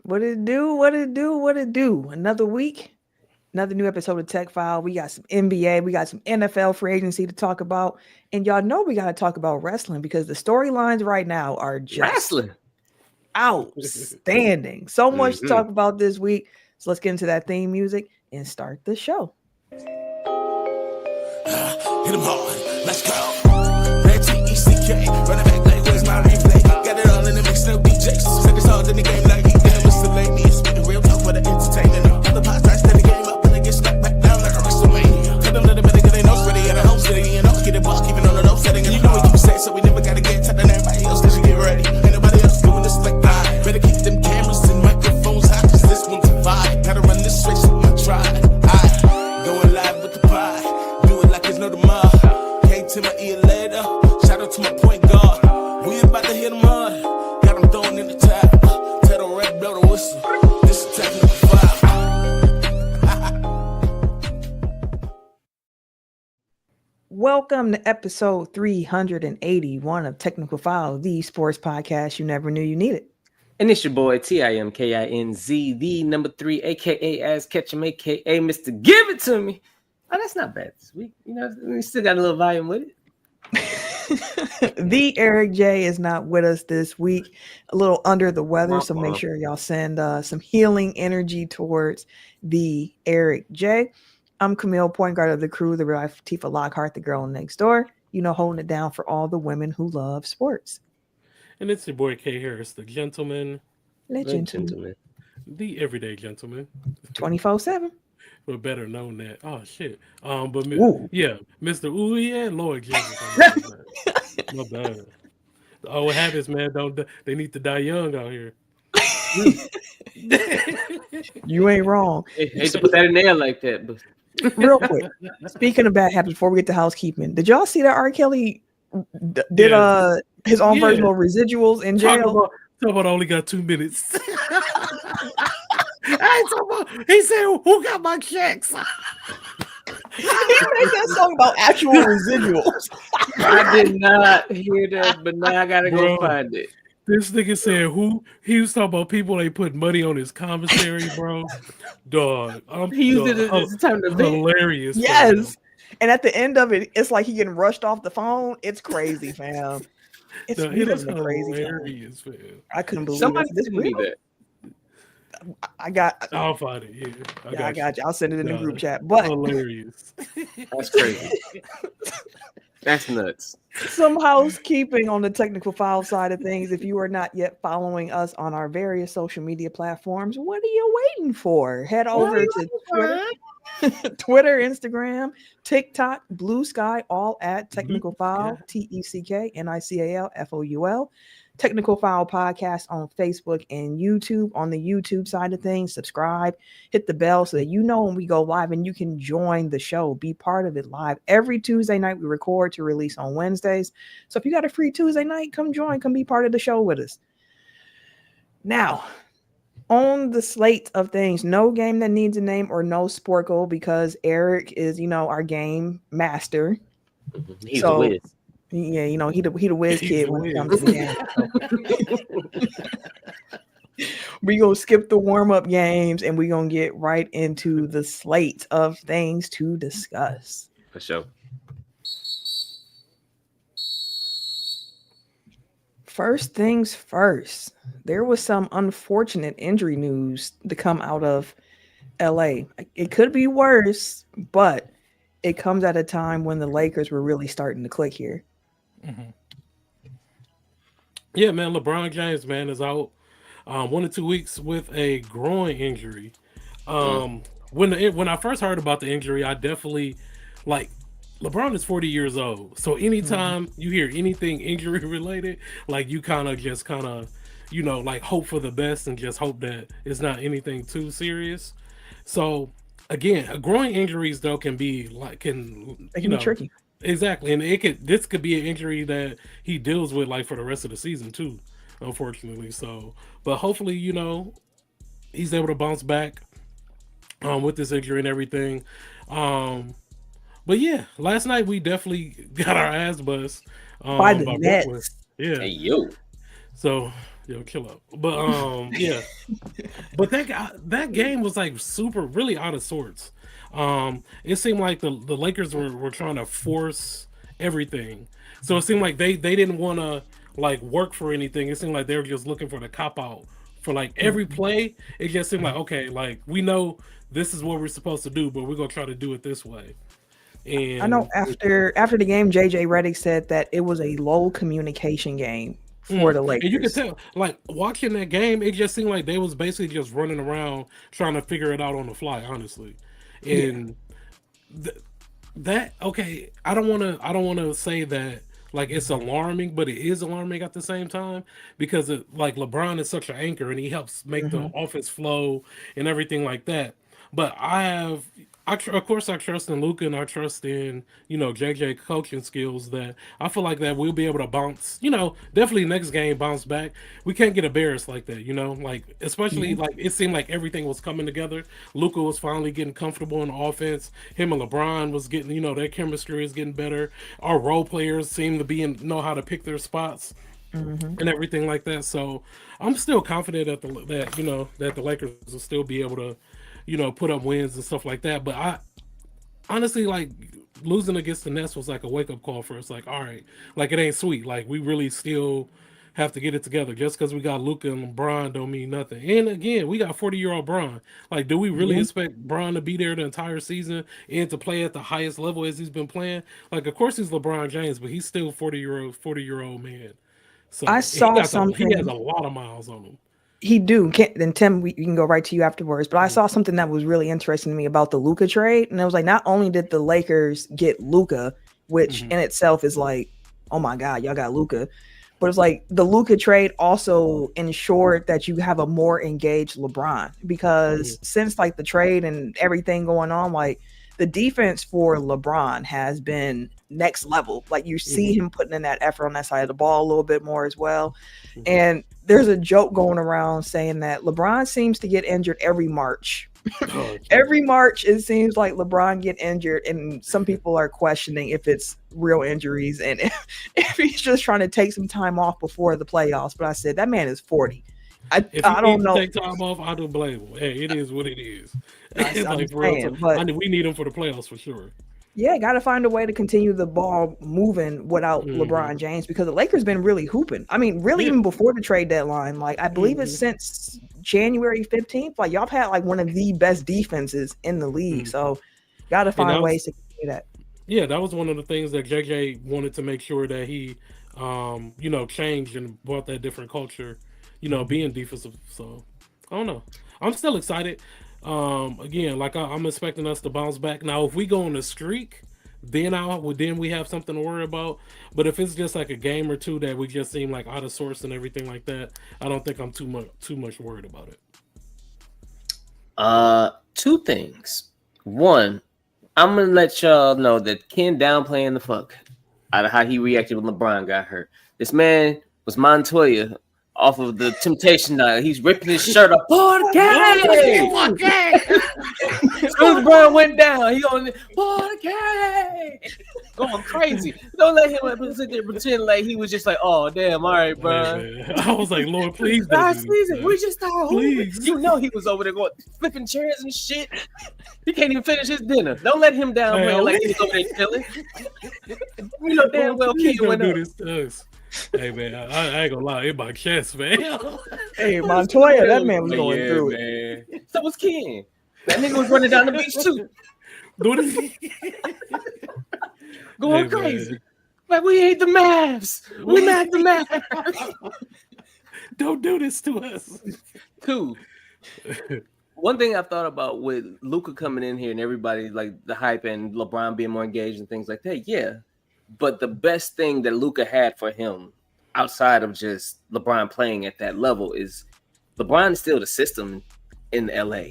What it do? What it do? What it do? Another week, another new episode of Tech File. We got some NBA, we got some NFL free agency to talk about, and y'all know we got to talk about wrestling because the storylines right now are just Wrestling. outstanding. So much to talk about this week. So let's get into that theme music and start the show. Hit him hard, let's go. Red T-E-C-K, running back like where's my replay? Got it all in the mix, no DJs. Said it's hard in the game like he did miscellaneous. Spitting real talk for the entertainment. All the pots, I stand the game up and they get stuck back down like a WrestleMania. Cut them little bit cause they know ready at a home city. You know, get it block even on the low setting. And you know what you say, so we never gotta get tight on everybody else cause you get ready. Ain't nobody else doing this like I. Better keep them cameras and microphones hot cause this one's a vibe. Gotta run this race with my tribe. Going live with the pie. Do it like there's no tomorrow. Came to my ear later. Shout out to my point guard. We about to hit them hard. Got them throwing in the tap. Tell the red blow the whistle. This is technical five. Welcome to episode 381 of Technical File, the sports podcast you never knew you needed. And it's your boy TIMKINZ, the number 3, aka As Ketchum, aka Mr. Give It To Me. Oh, that's not bad this week. You know, we still got a little volume with it. The Eric J is not with us this week, a little under the weather, so make sure y'all send some healing energy towards the Eric J. I'm Camille, point guard of the crew, the real life Tifa Lockhart, the girl next door, you know, holding it down for all the women who love sports. And it's your boy K Harris, the gentleman. The gentleman. The everyday gentleman. 24/7. But better known that. Oh shit. Yeah, Mr. Ooh, yeah, Lord Jesus. My bad. Oh, what happens, man? They need to die young out here. You ain't wrong. Hate to put that in there like that, but real quick. Speaking of bad habits, before we get to housekeeping, did y'all see that R. Kelly did his own version of residuals in jail? Talk about only got 2 minutes. He said, "Who got my checks?" He made that song about actual residuals. I did not hear that, but now I gotta go find it. This nigga said who? He was talking about people they put money on his commissary, bro. Dog. He used it as a time to hilarious. Yes. Bro. And at the end of it, it's like he getting rushed off the phone. It's crazy, fam. It's crazy. Hilarious, fam. I couldn't believe Somebody this. send me that. I'll find it. Yeah, I got you. I'll send it in the group chat. But hilarious. That's crazy. That's nuts. Some housekeeping on the technical file side of things. If you are not yet following us on our various social media platforms, what are you waiting for? Head over to Twitter, Instagram, TikTok, Blue Sky, all at Technical File, TECKNICALFOUL. Technical File Podcast on Facebook and YouTube. On the YouTube side of things, subscribe, hit the bell so that you know when we go live and you can join the show, be part of it live. Every Tuesday night we record to release on Wednesdays. So if you got a free Tuesday night, come join, come be part of the show with us. Now, on the slate of things, no game that needs a name or no Sporkle because Eric is, our game master. He's a whiz. Yeah, he the whiz kid when it comes to the game. We're going to skip the warm-up games and we're going to get right into the slate of things to discuss. For sure. First things first, there was some unfortunate injury news to come out of LA. It could be worse, but it comes at a time when the Lakers were really starting to click here. Mm-hmm. Yeah, man, LeBron James, man, is out 1 to 2 weeks with a groin injury. When I first heard about the injury, I definitely LeBron is 40 years old. So anytime you hear anything injury related, you kind of hope for the best and just hope that it's not anything too serious. So again, groin injuries though can be tricky. Exactly, and this could be an injury that he deals with for the rest of the season too, unfortunately. So, but hopefully, he's able to bounce back with this injury and everything. But yeah, last night we definitely got our ass buzzed by the Nets. Brooklyn. Yeah. Hey yo. So, kill up. But yeah. But that game was like really out of sorts. It seemed like the Lakers were trying to force everything. So it seemed like they didn't want to like work for anything. It seemed like they were just looking for the cop out for like every play. It just seemed like, okay, like we know this is what we're supposed to do, but we're gonna try to do it this way. And I know after the game, JJ Redick said that it was a low communication game for the Lakers. And you can tell, like watching that game, it just seemed like they was basically just running around trying to figure it out on the fly, honestly. And that okay, I don't want to say that like it's alarming, but it is alarming at the same time because like LeBron is such an anchor and he helps make the offense flow and everything like that. But of course, I trust in Luka and I trust in, JJ coaching skills that I feel like that we'll be able to bounce, definitely next game bounce back. We can't get embarrassed like that, like especially like it seemed like everything was coming together. Luka was finally getting comfortable in the offense. Him and LeBron was getting, their chemistry is getting better. Our role players seem to know how to pick their spots and everything like that. So I'm still confident that the Lakers will still be able to, put up wins and stuff like that. But I honestly like losing against the Nets was like a wake up call for us. Like, all right, like it ain't sweet. Like we really still have to get it together. Just because we got Luka and LeBron don't mean nothing. And again, we got 40-year-old Bron. Like, do we really expect Bron to be there the entire season and to play at the highest level as he's been playing? Like, of course he's LeBron James, but he's still 40-year-old man. So I saw something. He has a lot of miles on him. He do. Then Tim, we can go right to you afterwards. But I saw something that was really interesting to me about the Luka trade, and it was like not only did the Lakers get Luka, which in itself is like, oh my God, y'all got Luka, but it's like the Luka trade also ensured that you have a more engaged LeBron because since like the trade and everything going on, like the defense for LeBron has been next level. Like you see him putting in that effort on that side of the ball a little bit more as well. And there's a joke going around saying that LeBron seems to get injured every March. Every March, it seems like LeBron get injured, and some people are questioning if it's real injuries and if he's just trying to take some time off before the playoffs. But I said that man is 40. I don't know. Take time off, I don't blame him. Hey, it is what it is. Like, we need him for the playoffs for sure. Yeah, got to find a way to continue the ball moving without LeBron James because the Lakers been really hooping. I mean, really even before the trade deadline. Like, I believe it's since January 15th. Like, y'all have had like one of the best defenses in the league. So, got to find ways to continue that. Yeah, that was one of the things that JJ wanted to make sure that he, changed and brought that different culture, being defensive. So, I don't know. I'm still excited. Again, like I'm expecting us to bounce back. Now, if we go on a streak, then we have something to worry about. But if it's just like a game or two that we just seem like out of sorts and everything like that, I don't think I'm too much worried about it. Two things. One, I'm gonna let y'all know that Ken downplaying the fuck out of how he reacted when LeBron got hurt. This man was Montoya off of the Temptation Night. He's ripping his shirt up. Porque! As soon as LeBron went down, he on going crazy. Don't let him sit there pretend like he was just like, oh damn, all right, bro. I was like, Lord, please. Last season, we just started please. He was over there going flipping chairs and shit. He can't even finish his dinner. Don't let him down like he's over there chilling. You know damn well King went up. Hey man, I ain't gonna lie, in my chest, man. Hey, Montoya, that man was going through it. So was Ken. That nigga was running down the beach too. Going crazy. Man. Like we hate the Mavs. We mad the Mavs. Don't do this to us. Two. One thing I thought about with Luka coming in here and everybody like the hype and LeBron being more engaged and things like that, yeah. But the best thing that Luka had for him outside of just LeBron playing at that level is LeBron is still the system in LA.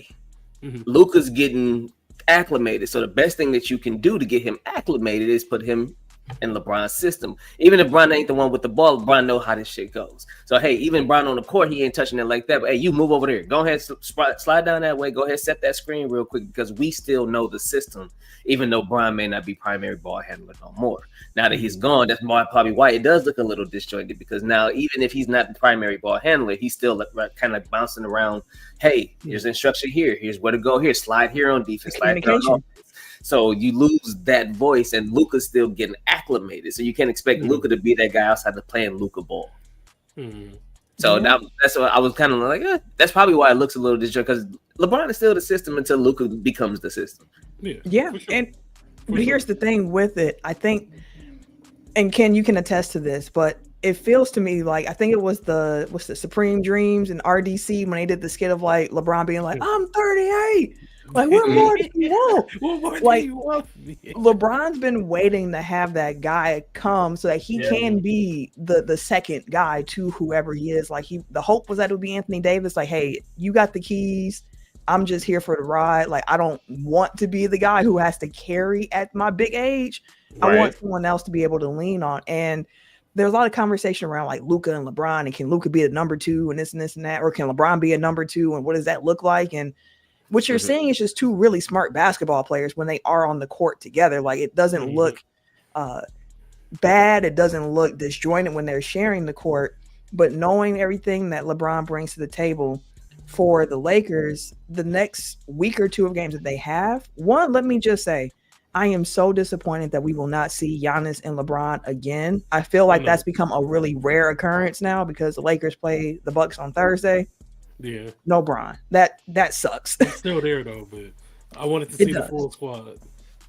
Luka's getting acclimated. So the best thing that you can do to get him acclimated is put him in LeBron's system. Even if LeBron ain't the one with the ball, LeBron know how this shit goes. So hey, even LeBron on the court, he ain't touching it like that. But hey, you move over there. Go ahead, slide down that way. Go ahead, set that screen real quick because we still know the system, even though LeBron may not be primary ball handler no more. Now that he's gone, that's probably why it does look a little disjointed, because now even if he's not the primary ball handler, he's still kind of bouncing around. Hey, here's instruction here. Here's where to go here. Slide here on defense. Slide here on offense. So you lose that voice, and Luka's still getting acclimated. So you can't expect Luka to be that guy outside the playing Luka ball. So that's what I was kind of like. That's probably why it looks a little disjointed, because LeBron is still the system until Luka becomes the system. Yeah. Sure. And here's the thing with it. I think, and Ken, you can attest to this, but it feels to me like, I think it was the Supreme Dreams and RDC when they did the skit of like LeBron being like, I'm 38. Like, what more do you want? What more like, do you want? LeBron's been waiting to have that guy come so that he can be the second guy to whoever he is. Like, the hope was that it would be Anthony Davis. Like, hey, you got the keys. I'm just here for the ride. Like, I don't want to be the guy who has to carry at my big age. Right. I want someone else to be able to lean on. And there's a lot of conversation around like Luka and LeBron, and can Luka be a number two and this and this and that, or can LeBron be a number two, and what does that look like? And what you're seeing is just two really smart basketball players when they are on the court together. Like, it doesn't look bad. It doesn't look disjointed when they're sharing the court. But knowing everything that LeBron brings to the table for the Lakers, the next week or two of games that they have, one, let me just say, I am so disappointed that we will not see Giannis and LeBron again. I feel like that's become a really rare occurrence now, because the Lakers play the Bucks on Thursday. Yeah. No Bron. That sucks. It's still there though, but I wanted to see the full squad.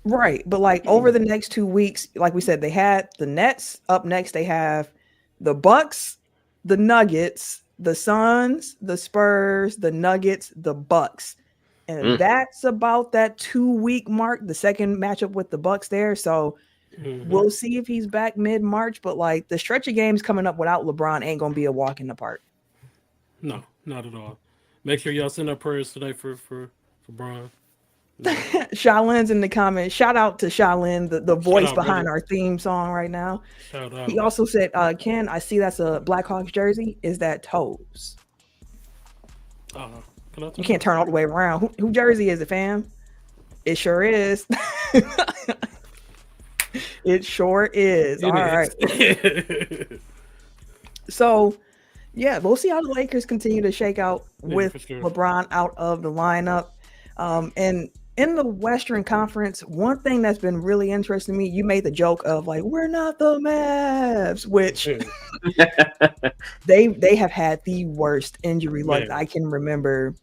Right. But like over the next 2 weeks, like we said, they had the Nets. Up next, they have the Bucks, the Nuggets, the Suns, the Spurs, the Nuggets, the Bucks. And that's about that 2-week mark, the second matchup with the Bucks there. So we'll see if he's back mid-March. But like the stretch of games coming up without LeBron ain't gonna be a walk in the park. No. Not at all. Make sure y'all send our prayers today for Brian. Shailin's in the comments. Shout out to Shailin, the voice behind our theme song right now. Shout out. He also said, Ken, I see that's a Blackhawks jersey. Is that Toes? You can't turn all the way around. Who jersey is it, fam? It sure is. It sure is. All right. So, yeah, we'll see how the Lakers continue to shake out with LeBron out of the lineup. And in the Western Conference, one thing that's been really interesting to me, you made the joke of like, we're not the Mavs, which they have had the worst injury luck I can remember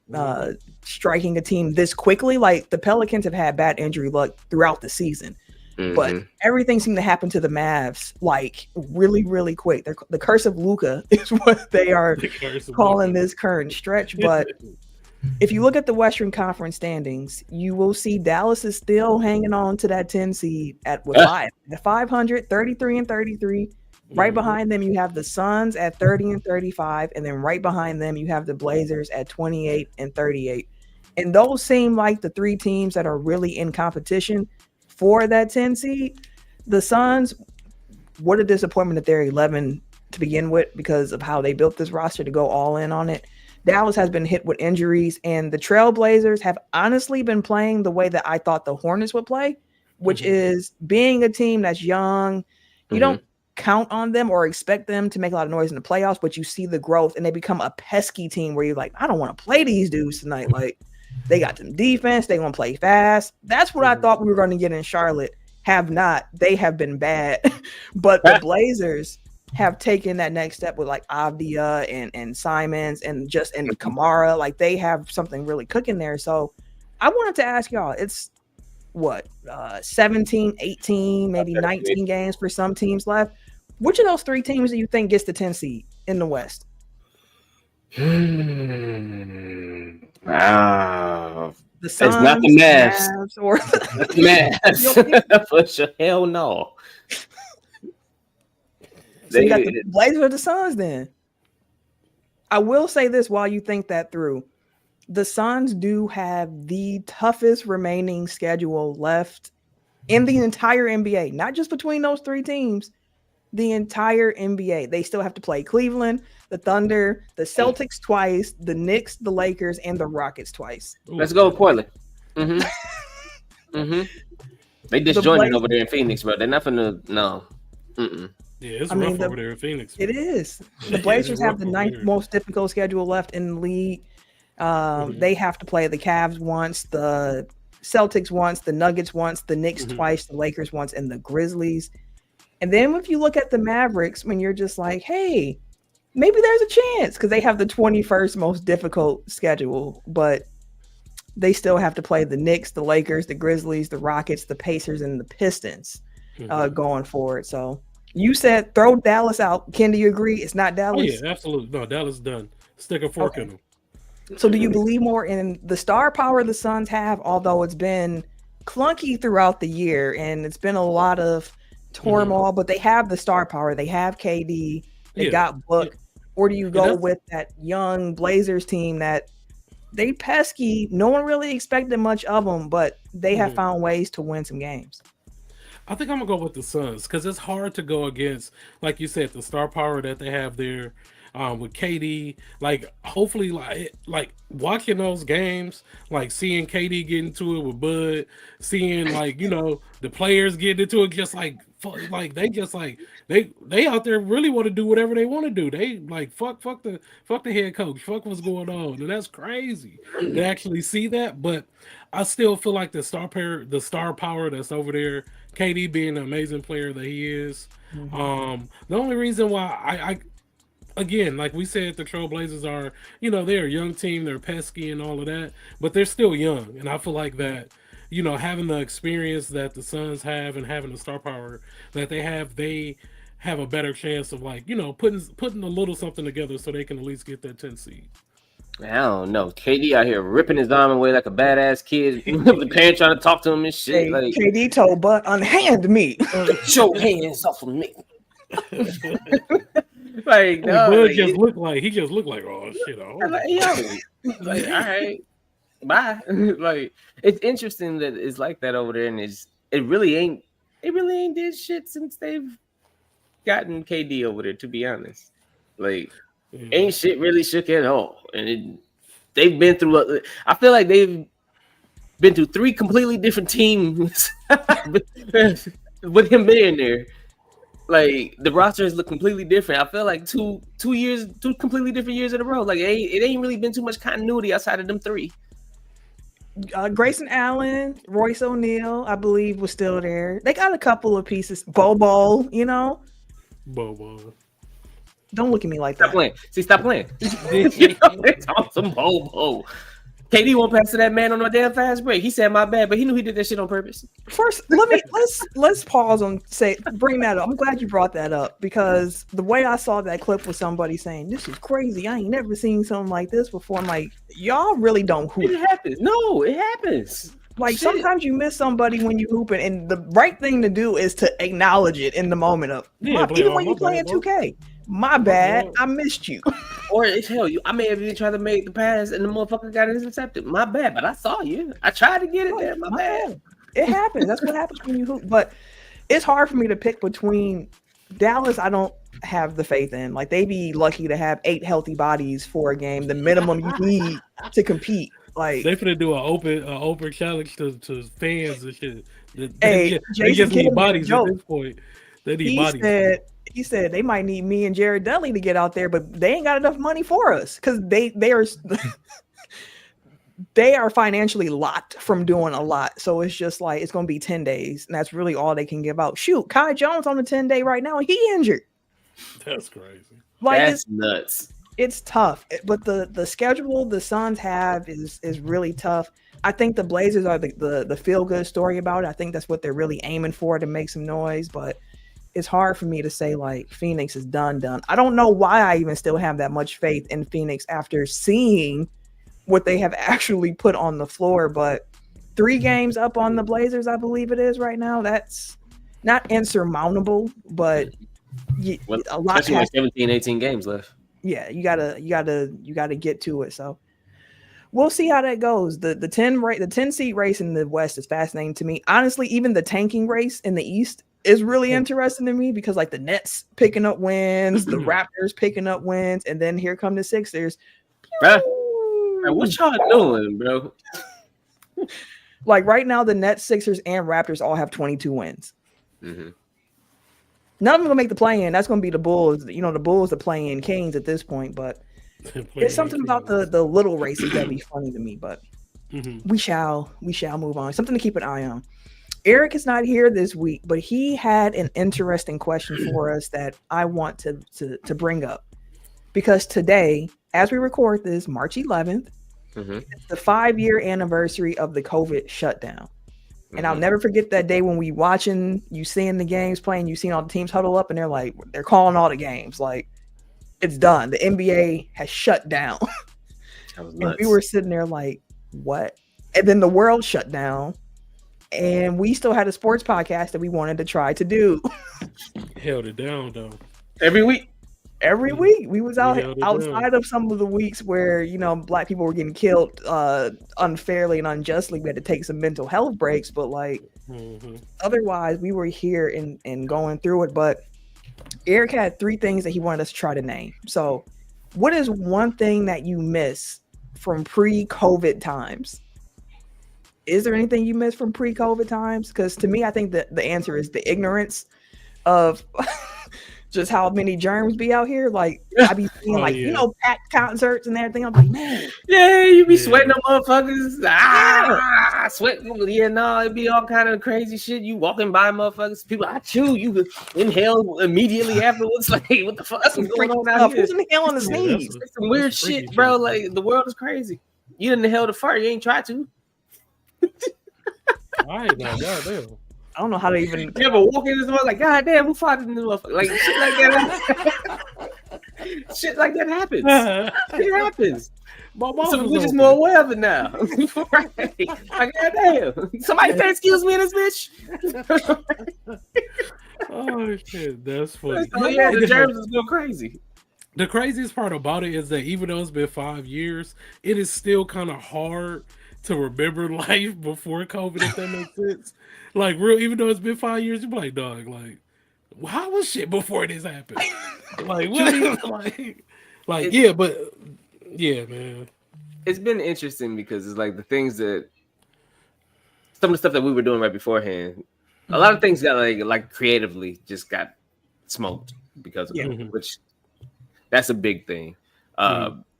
striking a team this quickly. Like the Pelicans have had bad injury luck throughout the season. But everything seemed to happen to the Mavs like really, really quick. The curse of Luka is what they are calling this current stretch. But if you look at the Western Conference standings, you will see Dallas is still hanging on to that 10 seed at 500, 33 and 33. Right behind them, you have the Suns at 30 and 35. And then right behind them, you have the Blazers at 28 and 38. And those seem like the three teams that are really in competition for that 10 seed. The Suns, what a disappointment that they're 11 to begin with because of how they built this roster to go all in on it. Dallas has been hit with injuries, and the Trailblazers have honestly been playing the way that I thought the Hornets would play, which is being a team that's young. You don't count on them or expect them to make a lot of noise in the playoffs, but you see the growth, and they become a pesky team where you're like, I don't want to play these dudes tonight. Like, they got some defense. They want to play fast. That's what I thought we were going to get in Charlotte. Have not. They have been bad. But the Blazers have taken that next step with like Avdia and Simons and Kamara. Like they have something really cooking there. So I wanted to ask y'all, it's what, 17, 18, maybe 19 games for some teams left. Which of those three teams do you think gets the 10 seed in the West? Wow. The Suns, it's not the Mavs. Or the Mavs. For sure. Hell no. So you got the Blazers or the Suns then. I will say this while you think that through. The Suns do have the toughest remaining schedule left in the entire NBA, not just between those three teams, the entire NBA. They still have to play Cleveland, the Thunder, the Celtics twice, the Knicks, the Lakers, and the Rockets twice. Let's go with Portland. They disjointed over there in Phoenix, bro. They're not gonna no. Yeah, it's rough over there in Phoenix. It is. The Blazers have the ninth most difficult schedule left in the league. They have to play the Cavs once, the Celtics once, the Nuggets once, the Knicks twice, the Lakers once, and the Grizzlies. And then if you look at the Mavericks, when you're just like, hey, maybe there's a chance, because they have the 21st most difficult schedule, but they still have to play the Knicks, the Lakers, the Grizzlies, the Rockets, the Pacers, and the Pistons going forward. So you said throw Dallas out. Ken, do you agree? It's not Dallas? Oh, yeah, absolutely. No, Dallas done. Stick a fork in them. So do you believe more in the star power the Suns have, although it's been clunky throughout the year and it's been a lot of turmoil, but they have the star power. They have KD. They got Book. Or do you go with that young Blazers team that they pesky? No one really expected much of them, but they have found ways to win some games. I think I'm going to go with the Suns because it's hard to go against, like you said, the star power that they have there. With KD, like hopefully, like watching those games, like seeing KD get into it with Bud, seeing like the players get into it, just like they just like they out there really want to do whatever they want to do. They like fuck the head coach, fuck what's going on, and that's crazy to actually see that. But I still feel like the star power that's over there, KD being the amazing player that he is. The only reason why I again, like we said, the Trailblazers are, they're a young team, they're pesky and all of that, but they're still young. And I feel like that, having the experience that the Suns have and having the star power that they have a better chance of putting a little something together so they can at least get that 10 seed. I don't know. KD out here ripping his arm away like a badass kid. The parent trying to talk to him and shit. Like KD told Bud, unhand me. Get your hands off of me. Like no, Bud just looked like oh shit, all right, bye. Like it's interesting that it's like that over there, and it really ain't did shit since they've gotten KD over there. To be honest, like ain't shit really shook at all, and they've been through. I feel like they've been through 3 completely different teams with him being there. Like the rosters look completely different. I feel like two completely different years in a row. Like it ain't really been too much continuity outside of them 3. Grayson Allen, Royce O'Neal, I believe, was still there. They got a couple of pieces. Bobo, Bobo. Don't look at me like Stop that. Playing. See, stop playing. It's on some Bobo. KD won't pass to that man on a damn fast break. He said my bad, but he knew he did that shit on purpose. First, let's pause on bring that up. I'm glad you brought that up because the way I saw that clip was somebody saying, "This is crazy. I ain't never seen something like this before." I'm like, y'all really don't hoop. It happens. No, it happens. Like sometimes you miss somebody when you hooping, and the right thing to do is to acknowledge it in the moment of even when you playing 2K. My bad, I missed you. Or hell, I may have even tried to make the pass and the motherfucker got intercepted. My bad, but I saw you. I tried to get it there. My bad. It happens. That's what happens when you hoop. But it's hard for me to pick between Dallas. I don't have the faith in. Like they be lucky to have 8 healthy bodies for a game, the minimum you need to compete. Like they finna do an open challenge to fans and shit. They just need bodies at this point. They need bodies. He said they might need me and Jared Dudley to get out there, but they ain't got enough money for us because they are financially locked from doing a lot. So it's just like it's going to be 10 days, and that's really all they can give out. Shoot, Kai Jones on the 10-day right now, and he injured. That's crazy. Like that's nuts. It's tough, but the schedule the Suns have is really tough. I think the Blazers are the feel good story about it. I think that's what they're really aiming for to make some noise, but it's hard for me to say like Phoenix is done. I don't know why I even still have that much faith in Phoenix after seeing what they have actually put on the floor. But 3 games up on the Blazers, I believe it is right now. That's not insurmountable, but a lot. Especially with 17, 18 games left. Yeah, you gotta get to it. So We'll see how that goes. The 10 seat race in the West is fascinating to me. Honestly, even the tanking race in the East is really interesting to me because like the Nets picking up wins, the Raptors picking up wins, and then here come the Sixers. Man, what y'all doing, bro? Like right now, the Nets, Sixers, and Raptors all have 22 wins. Mm-hmm. None of them gonna make the play-in. That's gonna be the Bulls. You know, the Bulls are playing Kings at this point, but it's something about the little races that be funny to me. But we shall move on. Something to keep an eye on. Eric is not here this week, but he had an interesting question for us that I want to bring up because today, as we record this, March 11th, it's the 5-year anniversary of the COVID shutdown. And I'll never forget that day when we watching, you seeing the games playing, you seen all the teams huddle up and they're calling all the games. Like, it's done. The NBA has shut down. And we were sitting there like, what? And then the world shut down. And we still had a sports podcast that we wanted to try to do. Held it down, though. Every week. We was outside of some of the weeks where, you know, Black people were getting killed unfairly and unjustly. We had to take some mental health breaks, but like otherwise we were here and going through it. But Eric had 3 things that he wanted us to try to name. So what is one thing that you miss from pre-COVID times? Is there anything you miss from pre-COVID times? Because to me, I think that the answer is the ignorance of just how many germs be out here. Like I be seeing you know, packed concerts and everything. I'm like, man. Yeah, you be sweating them motherfuckers. Sweat. Yeah, no, it'd be all kind of crazy shit. You walking by motherfuckers, people, I chew, you inhale immediately afterwards. Like, what the fuck is going on out here? Who's inhaling the sneeze? It's some weird shit, bro. Like, the world is crazy. You didn't inhale the fart, you ain't tried to. I ain't know, goddamn. I don't know how to even. You ever walk in this motherfucker like, God damn, who farted in this motherfucker? Like shit like that. Shit like that happens. It happens. So we're just more aware of it now. Right? Like, God damn. Somebody say excuse me in this bitch. Oh shit, that's funny. So, yeah, the germs is going crazy. The craziest part about it is that even though it's been 5 years, it is still kind of hard to remember life before COVID, if that makes sense. Like, real, even though it's been 5 years, you're like, dog, like, how was shit before this happened? Like, what? Like, yeah, but yeah, man. It's been interesting because it's like the things that some of the stuff that we were doing right beforehand, a lot of things got like creatively just got smoked because of it, which that's a big thing.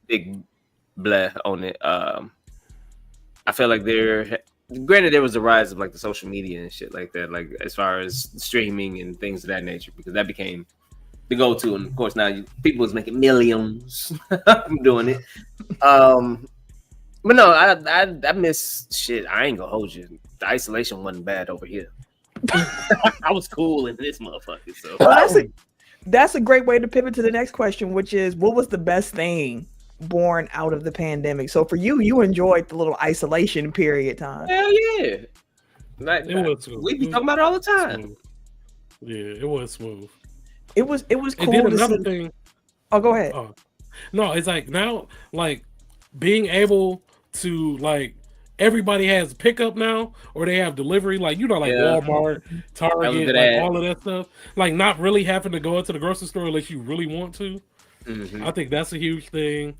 Big bleh on it. I feel like granted there was a rise of like the social media and shit like that, like as far as streaming and things of that nature, because that became the go-to, and of course now people is making millions from doing it. But no, I miss shit. I ain't gonna hold you. The isolation wasn't bad over here. I was cool in this motherfucker. So that's a great way to pivot to the next question, which is, what was the best thing born out of the pandemic? So for you enjoyed the little isolation period time. Hell yeah. Like, we be talking about it all the time. Smooth. Yeah, it was smooth. It was cool. And then another thing. Oh, go ahead. No, it's like now, like being able to like everybody has pickup now, or they have delivery, like, you know, like Walmart, Target, like all of that stuff. Like not really having to go into the grocery store unless you really want to. I think that's a huge thing.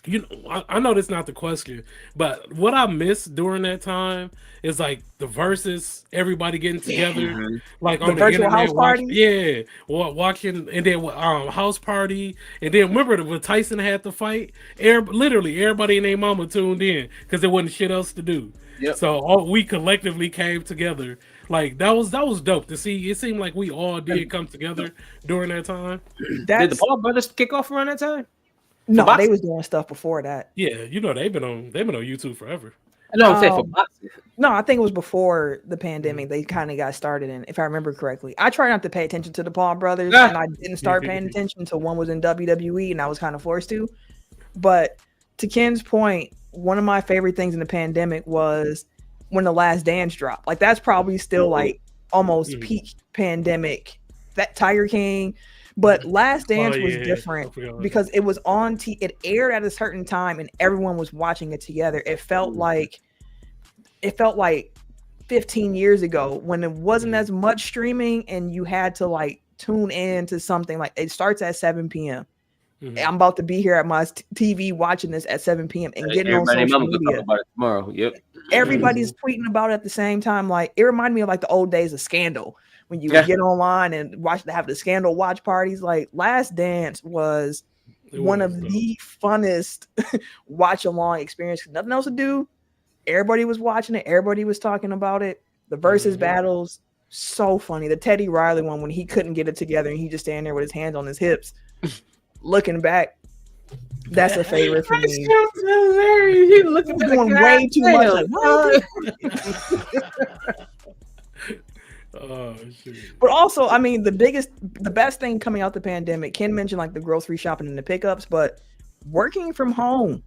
You know, I know that's not the question, but what I missed during that time is like the verses, everybody getting together, like on the virtual internet, house party. Watching, and then house party, and then remember when Tyson had the fight, literally everybody and their mama tuned in because there wasn't shit else to do. So we collectively came together. Like that was dope to see. It seemed like we all did come together during that time. Did the Paul brothers kick off around that time? No, they was doing stuff before that. Yeah, you know they've been on YouTube forever. No, I'm saying for boxing. No, I think it was before the pandemic. They kind of got started, and if I remember correctly, I try not to pay attention to the Paul brothers, and I didn't start paying attention until one was in WWE, and I was kind of forced to. But to Ken's point, one of my favorite things in the pandemic was when The Last Dance dropped. Like that's probably still like almost peak pandemic. That Tiger King. But Last Dance Oh, was yeah. I different forgot about because it was on it aired at a certain time and everyone was watching it together. It felt like 15 years ago when it wasn't as much streaming and you had to like tune in to something. Like it starts at 7 p.m. I'm about to be here at my TV watching this at 7 p.m. and getting on Everybody social mama could media. talk about it tomorrow. Yep. Everybody's tweeting about it at the same time. Like it reminded me of like the old days of Scandal when you would get online and have the Scandal watch parties. Like Last Dance was one of the funnest watch along experiences. Nothing else to do. Everybody was watching it. Everybody was talking about it. The versus battles, so funny. The Teddy Riley one when he couldn't get it together and he just standing there with his hands on his hips, looking back. That's a favorite for me. He's looking doing way too much. Like, what? Oh, shit. But also, I mean, the best thing coming out the pandemic, Ken mentioned like the grocery shopping and the pickups, but working from home.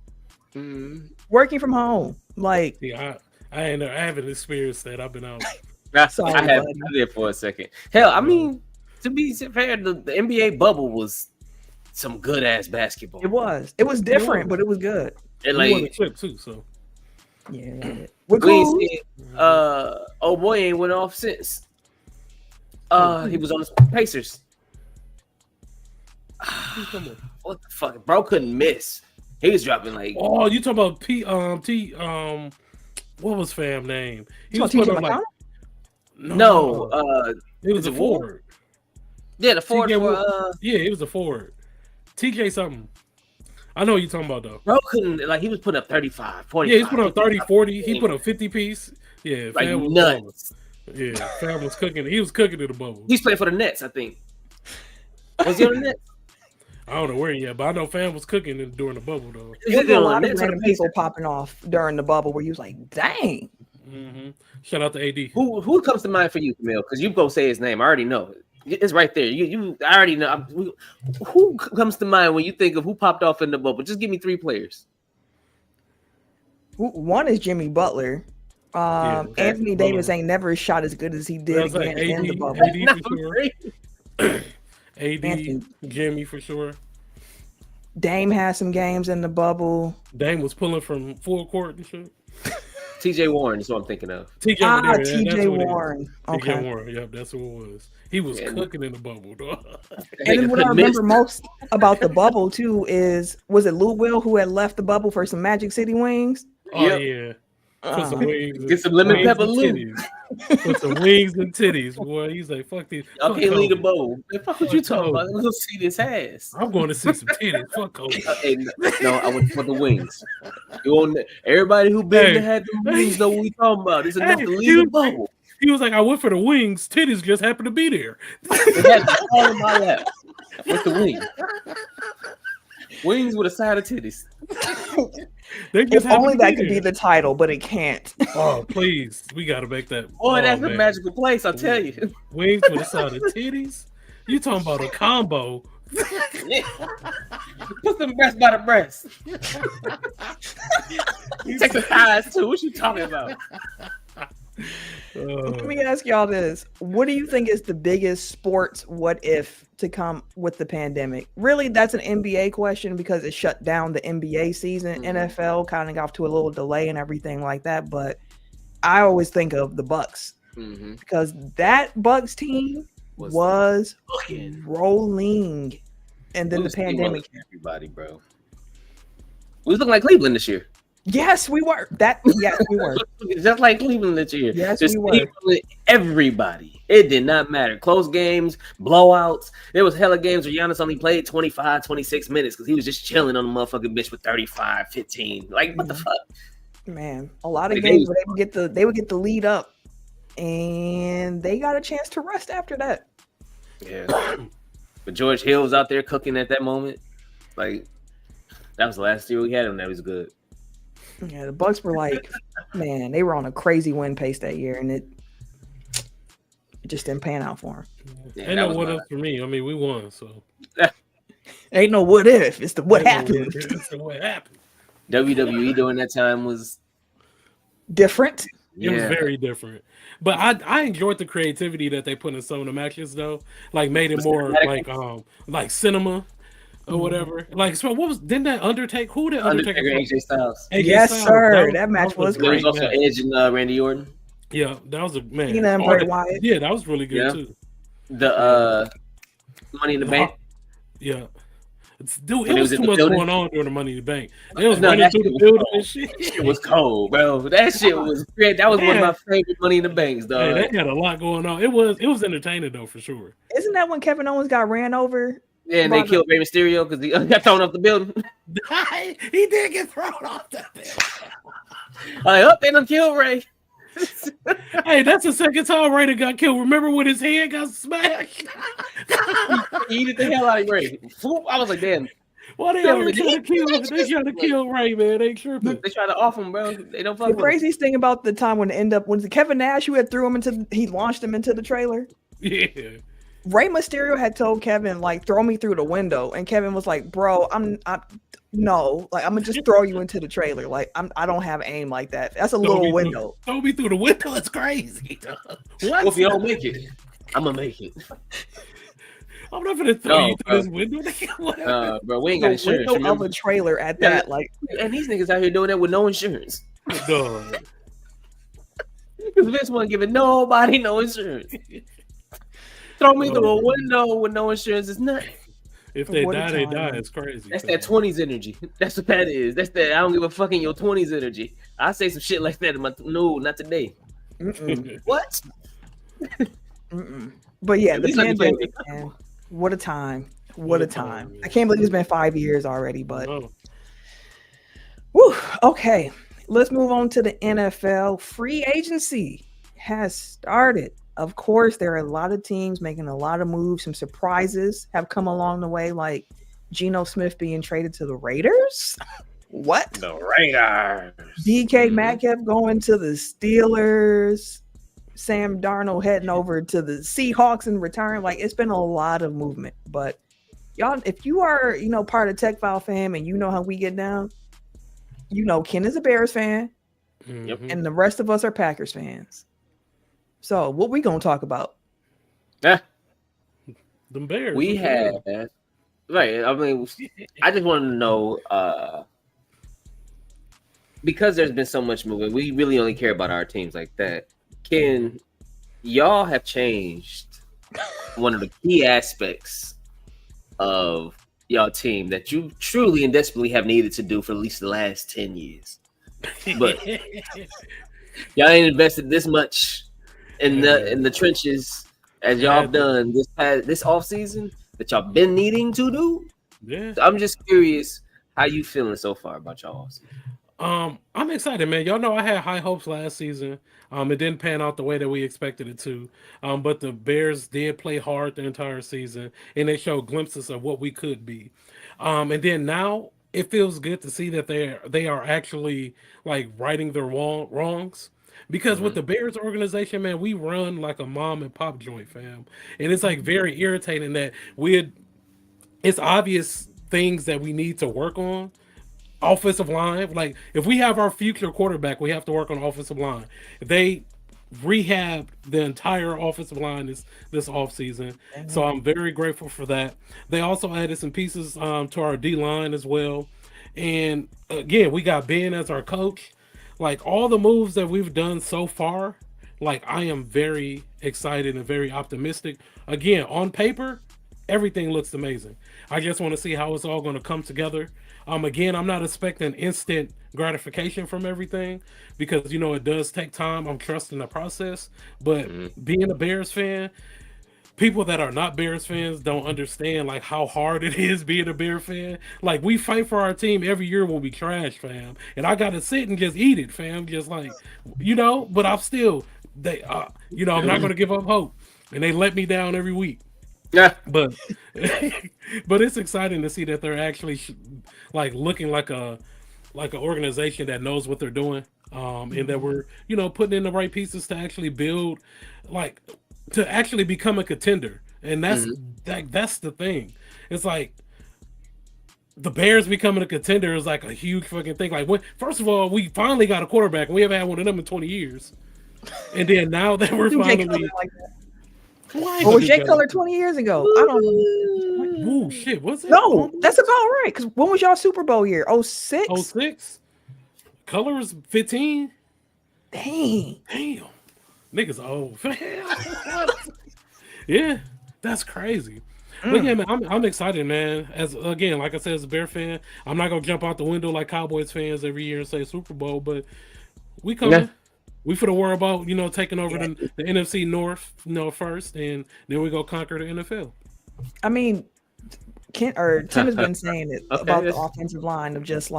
Working from home. Like, yeah, I haven't experienced that. I've been out. Sorry, I did for a second. Hell, I mean, to be fair, the NBA bubble was some good ass basketball. It was different, but it was good. And We won like, a chip too, so yeah, we ain't seen, oh boy ain't went off since. He was on the Pacers. What the fuck, bro? Couldn't miss. He was dropping like. Oh, you talking about what was fam name? He was TJ putting like. No, it was a forward. Yeah, the forward for yeah, it was a forward. TJ something. I know what you're talking about though. Bro couldn't, like, he was putting up 35, 45. Yeah, he's put up 30, 40. He put up 50 piece. Yeah, like fam was nuts. Yeah, fam was cooking. He was cooking in the bubble. He's playing for the Nets, I think. Was he on the Nets? I don't know where yet, but I know fam was cooking during the bubble though. There's a lot of random people popping off during the bubble where you was like, dang. Shout out to AD. Who comes to mind for you, Camille? Because you go say his name. I already know. It's right there. I already know. Who comes to mind when you think of who popped off in the bubble? Just give me 3 players. One is Jimmy Butler. Anthony Davis ain't never shot as good as he did again in the bubble. AD for sure. AD, Jimmy for sure. Dame had some games in the bubble. Dame was pulling from full court and shit. TJ Warren is what I'm thinking of. TJ Warren. Okay. TJ Warren. Yep, that's who it was. He was cooking in the bubble, dog. And then what I remember most about the bubble too was it Lou Will who had left the bubble for some Magic City wings? Oh yeah. Put some wings. Get some lemon pepper Lou. Put some wings and titties, boy. He's like, fuck these. I can't leave the bubble. Man, fuck what you talking about? Let's see this ass. I'm going to see some titties. Fuck Kobe. No, I went for the wings. Everybody who been to had the wings know what we talking about. It's enough to leave the bubble. He was like, I went for the wings. Titties just happened to be there. It had to fall in my lap with the wings. Wings with a side of titties. If only that could be the title, but it can't. Oh, please. We got to make that. Boy, that's a magical place, I'll tell you. Wings with a side of titties? You talking about a combo. Yeah. Put them breast by the breast. You take the thighs too. What you talking about? Let me ask y'all this. What do you think is the biggest sports what if to come with the pandemic? Really, that's an NBA question because it shut down the NBA season. NFL kind of got off to a little delay and everything like that. But I always think of the Bucks because that Bucks team was rolling. And then the pandemic. Everybody, bro. We was looking like Cleveland this year. Yes, we were. Yes, we were. Just like Cleveland this year. Yes, just we were. Everybody. It did not matter. Close games, blowouts. There was hella games where Giannis only played 25, 26 minutes because he was just chilling on the motherfucking bench with 35, 15. Like, what the fuck? Man, a lot of games where they would get the lead up and they got a chance to rest after that. Yeah. But George Hill was out there cooking at that moment. Like, that was the last year we had him. That was good. Yeah, the Bucks were like, man, they were on a crazy win pace that year, and it just didn't pan out for them. Yeah, ain't no what else for me. I mean, we won, so ain't no what if. It's the what happened. It's the what happened. WWE during that time was different. It was very different. But I enjoyed the creativity that they put in some of the matches though. Like made it more like cinema or whatever. Like so what was didn't that Undertaker who did Undertaker AJ Styles. Yes, sir. That match was There was great. also Edge and Randy Orton. Yeah, that was a man. Cena and Bray Wyatt. Yeah, that was really good too. The Money in the Bank. Yeah. Dude, it was too much going on during the Money in the Bank. It was running that through shit the building cold. and shit. It was cold, bro. That shit was great. That was one of my favorite Money in the Banks, dog. Hey, they had a lot going on. It was entertaining though, for sure. Isn't that when Kevin Owens got ran over? Yeah, and they killed Rey Mysterio because he got thrown off the building. He did get thrown off the building. They done killed Ray. Hey, that's the second time Ray got killed. Remember when his head got smashed? He eated the hell out of Ray. I was like, damn. Why they always trying to kill him? They trying to kill Ray, man. They tripping. They try to off him, bro. They don't fuck The with craziest thing about the time when it ended up was Kevin Nash who had threw him he launched him into the trailer. Yeah. Rey Mysterio had told Kevin, like, throw me through the window. And Kevin was like, bro, no, like, I'm gonna just throw you into the trailer. Like, I don't have aim like that. That's a little window. Throw me through the window. It's crazy. What? Well, if you don't make it, I'm gonna make it. I'm not gonna throw you through this window. Bro, we ain't got insurance. Window of a trailer at that, like, and these niggas out here doing that with no insurance. Dog. Because Vince wasn't giving nobody no insurance. Throw me through a window with no insurance is nothing. If they die, they die. It's crazy. That's that 20s energy. That's what that is. That's that I don't give a fuck in your 20s energy. I say some shit like that in my no, not today. What? But yeah, the pandemic, man. What a time. What a time. I can't believe it's been 5 years already, but whew, okay. Let's move on to the NFL. Free agency has started. Of course, there are a lot of teams making a lot of moves. Some surprises have come along the way, like Geno Smith being traded to the Raiders. What? The Raiders. DK Metcalf going to the Steelers. Sam Darnold heading over to the Seahawks in return. Like, it's been a lot of movement. But y'all, if you are, part of Tech File fam and you know how we get down, Ken is a Bears fan, and the rest of us are Packers fans. So, what we gonna talk about? The Bears. We had right. I mean, I just want to know because there's been so much movement. We really only care about our teams like that. Ken, y'all have changed one of the key aspects of y'all team that you truly and desperately have needed to do for at least the last 10 years. But y'all ain't invested this much in the trenches as y'all have done this offseason that y'all been needing to do. Yeah. So I'm just curious how you feeling so far about y'all offseason. I'm excited, man. Y'all know I had high hopes last season. It didn't pan out the way that we expected it to. But the Bears did play hard the entire season, and they showed glimpses of what we could be. And then now it feels good to see that they are actually like righting their wrongs. Because with the Bears organization, man, we run like a mom and pop joint, fam. And it's like very irritating that it's obvious things that we need to work on. Offensive line, like if we have our future quarterback, we have to work on offensive line. They rehabbed the entire offensive line this offseason. So I'm very grateful for that. They also added some pieces to our D line as well. And again, we got Ben as our coach. Like all the moves that we've done so far, like I am very excited and very optimistic. Again, on paper, everything looks amazing. I just want to see how it's all going to come together. Again, I'm not expecting instant gratification from everything because, it does take time. I'm trusting the process. But being a Bears fan, people that are not Bears fans don't understand like how hard it is being a Bear fan. Like we fight for our team every year when we trash, fam. And I got to sit and just eat it, fam. Just like, but I'm still, I'm not going to give up hope. And they let me down every week. Yeah, but it's exciting to see that they're actually like looking like an organization that knows what they're doing, and that we're putting in the right pieces to actually build, like to actually become a contender. And that's that's the thing. It's like the Bears becoming a contender is like a huge fucking thing. Like, first of all, we finally got a quarterback, and we haven't had one of them in 20 years. And then now that we're finally like that. Or was Jay Cutler 20 years ago? I don't know. Ooh, shit, was it? No, that's about right. Because when was y'all Super Bowl year? 06? 06? Color was 15? Damn. Niggas old. Yeah, that's crazy. But yeah, man, I'm excited, man. As again, like I said, as a Bear fan, I'm not gonna jump out the window like Cowboys fans every year and say Super Bowl, but we coming. Yeah. We finna worry about, taking over the NFC North, first, and then we go conquer the NFL. I mean, Tim has been saying it about the offensive line of just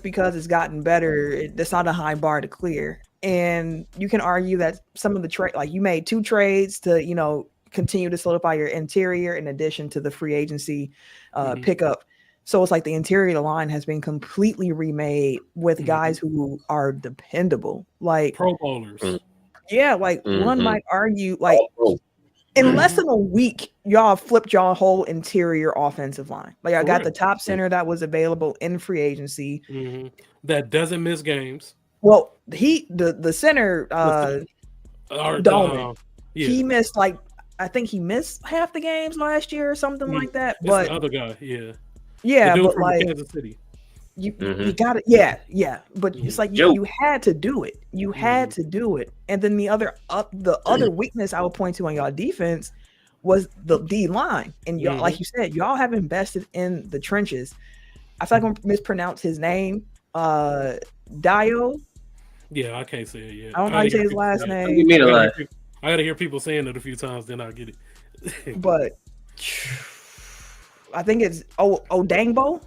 because it's gotten better, that's not a high bar to clear. And you can argue that some of the trade, like you made 2 trades to, continue to solidify your interior in addition to the free agency pickup. So it's like the interior of the line has been completely remade with guys who are dependable, like Pro Bowlers. Yeah, like one might argue, like in less than a week, y'all flipped y'all whole interior offensive line. Like I got the top center that was available in free agency that doesn't miss games. Well, the center Dolman, he missed I think he missed half the games last year or something like that. But the other guy, yeah, but like Kansas City. You got it, yeah. But it's like you had to do it. You had to do it. And then the other weakness I would point to on y'all defense was the D line. And y'all, like you said, y'all have invested in the trenches. I feel like I'm mispronounce his name. Dio. Yeah, I can't say it yet. I don't know how to say his last name. You mean a lot. I gotta hear people saying it a few times, then I'll get it. But I think it's Odangbo,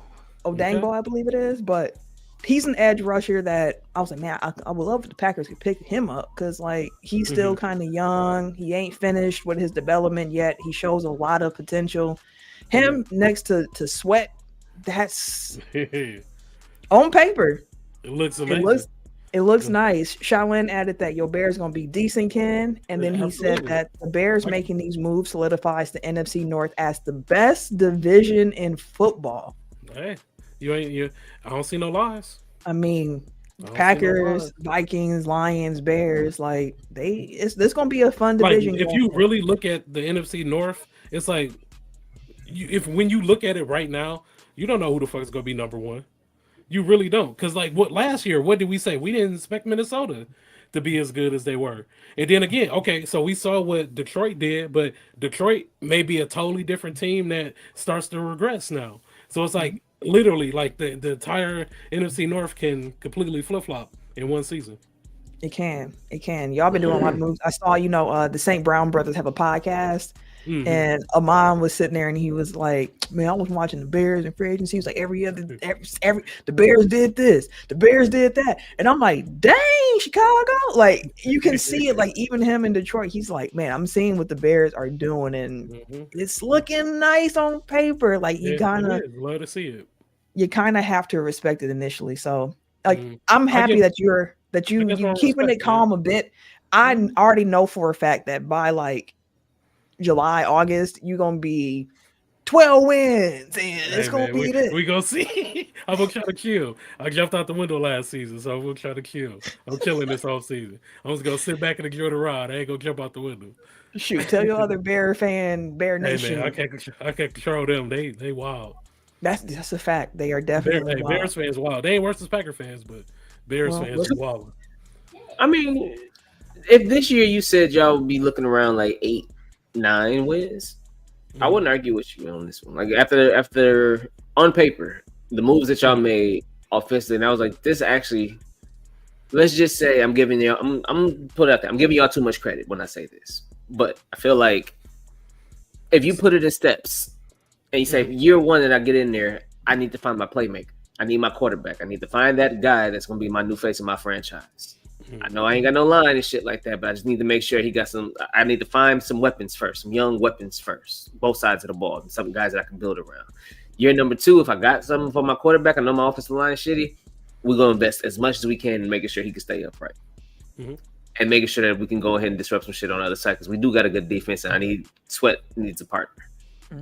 I believe it is. But he's an edge rusher that I was like, man, I would love if the Packers could pick him up because like he's still kind of young. He ain't finished with his development yet. He shows a lot of potential. Him next to Sweat, that's on paper. It looks amazing. It looks nice. Shaolin added that your Bears gonna be decent, Ken, and then he said that the Bears making these moves solidifies the NFC North as the best division in football. Hey, I don't see no lies. I mean, Packers, Vikings, Lions, Bears, like this gonna be a fun division. Like, if you really look at the NFC North, it's like when you look at it right now, you don't know who the fuck is gonna be number one. You really don't, because like last year, what did we say? We didn't expect Minnesota to be as good as they were. And then again, okay, so we saw what Detroit did, but Detroit may be a totally different team that starts to regress now. So it's like literally like the entire NFC North can completely flip-flop in one season. It can. Y'all been doing a lot of moves. I saw, the St. Brown brothers have a podcast. And Amon was sitting there and he was like, man, I was watching the Bears and free agency. He was like, every the Bears did this, the Bears did that. And I'm like, dang, Chicago. Like, you can see it, like even him in Detroit, he's like, man, I'm seeing what the Bears are doing and it's looking nice on paper. Like you kinda love to see it. You kind of have to respect it initially. So like I'm happy that you keeping it calm a bit. I already know for a fact that by like July, August, you're gonna be 12 wins, and it's gonna be this. We gonna see. I'm gonna try to kill. I jumped out the window last season, so I'm gonna try to kill. I'm killing this off season. I'm just gonna sit back and enjoy the ride. I ain't gonna jump out the window. Shoot, tell your other Bear Nation. Hey man, I can't control them. They wild. That's a fact. They are definitely wild. Bears fans wild. They ain't worse than Packer fans, but Bears fans are wild. I mean, if this year you said y'all would be looking around like 8-9 wins, I wouldn't argue with you on this one. Like after on paper, the moves that y'all made offensively, and I was like, this actually, let's just say I'm giving put it out there. I'm giving y'all too much credit when I say this, but I feel like if you put it in steps and you say year one that I get in there, I need to find my playmaker. I need my quarterback. I need to find that guy that's going to be my new face of my franchise. I know I ain't got no line and shit like that, but I just need to make sure he got some. I need to find some weapons first, some young weapons first, both sides of the ball, and some guys that I can build around. Year number 2, if I got something for my quarterback, I know my offensive line is shitty. We're going to invest as much as we can in making sure he can stay upright. And making sure that we can go ahead and disrupt some shit on the other side because we do got a good defense, and Sweat needs a partner.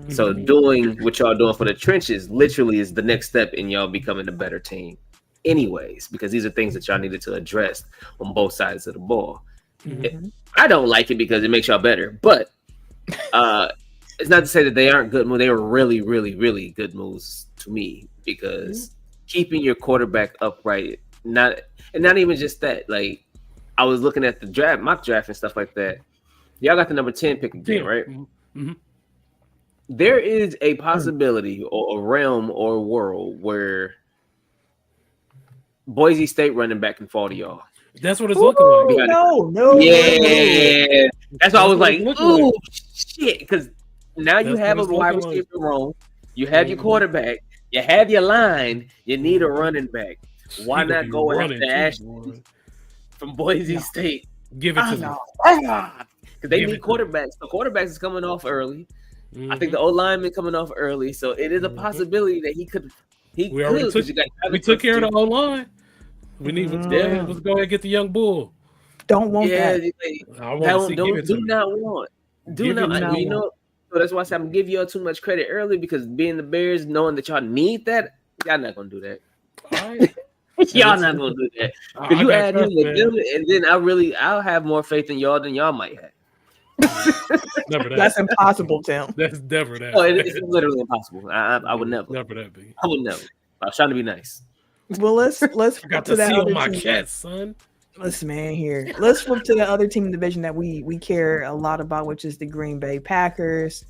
So doing what y'all doing for the trenches literally is the next step in y'all becoming a better team anyways, because these are things that y'all needed to address on both sides of the ball. I don't like it because it makes y'all better, but it's not to say that they aren't good moves. They were really, really, really good moves to me, because keeping your quarterback upright, not even just that. Like, I was looking at the mock draft and stuff like that. Y'all got the number 10 pick again, right? There is a possibility or a realm or a world where Boise State running back can fall to y'all. That's what it's looking like. No. Yeah. That's why I was like, ooh, shit. Because now you have a wide receiver room. You have your quarterback. You have your line. You need a running back. Why not go after Ashley from Boise State? Give it to them. Because they need quarterbacks. The quarterbacks is coming off early. I think the O-lineman coming off early. So it is a possibility that he could. We took care of the O-line. We need let's go ahead and get the young bull. Don't want that. I want to see. Do not. You know, so that's why I said I'm gonna give y'all too much credit early, because being the Bears, knowing that y'all need that, y'all not gonna do that. All right. Y'all not gonna do that. Because you add him with them, and then I'll have more faith in y'all than y'all might have. Never that. That's impossible, Tim. That's never that. Oh, it's literally impossible. I would never. Never that be. I would never. I was trying to be nice. Well, let's got to see on my cat, son. Listen, man, here. Let's flip to the other team in the division that we care a lot about, which is the Green Bay Packers.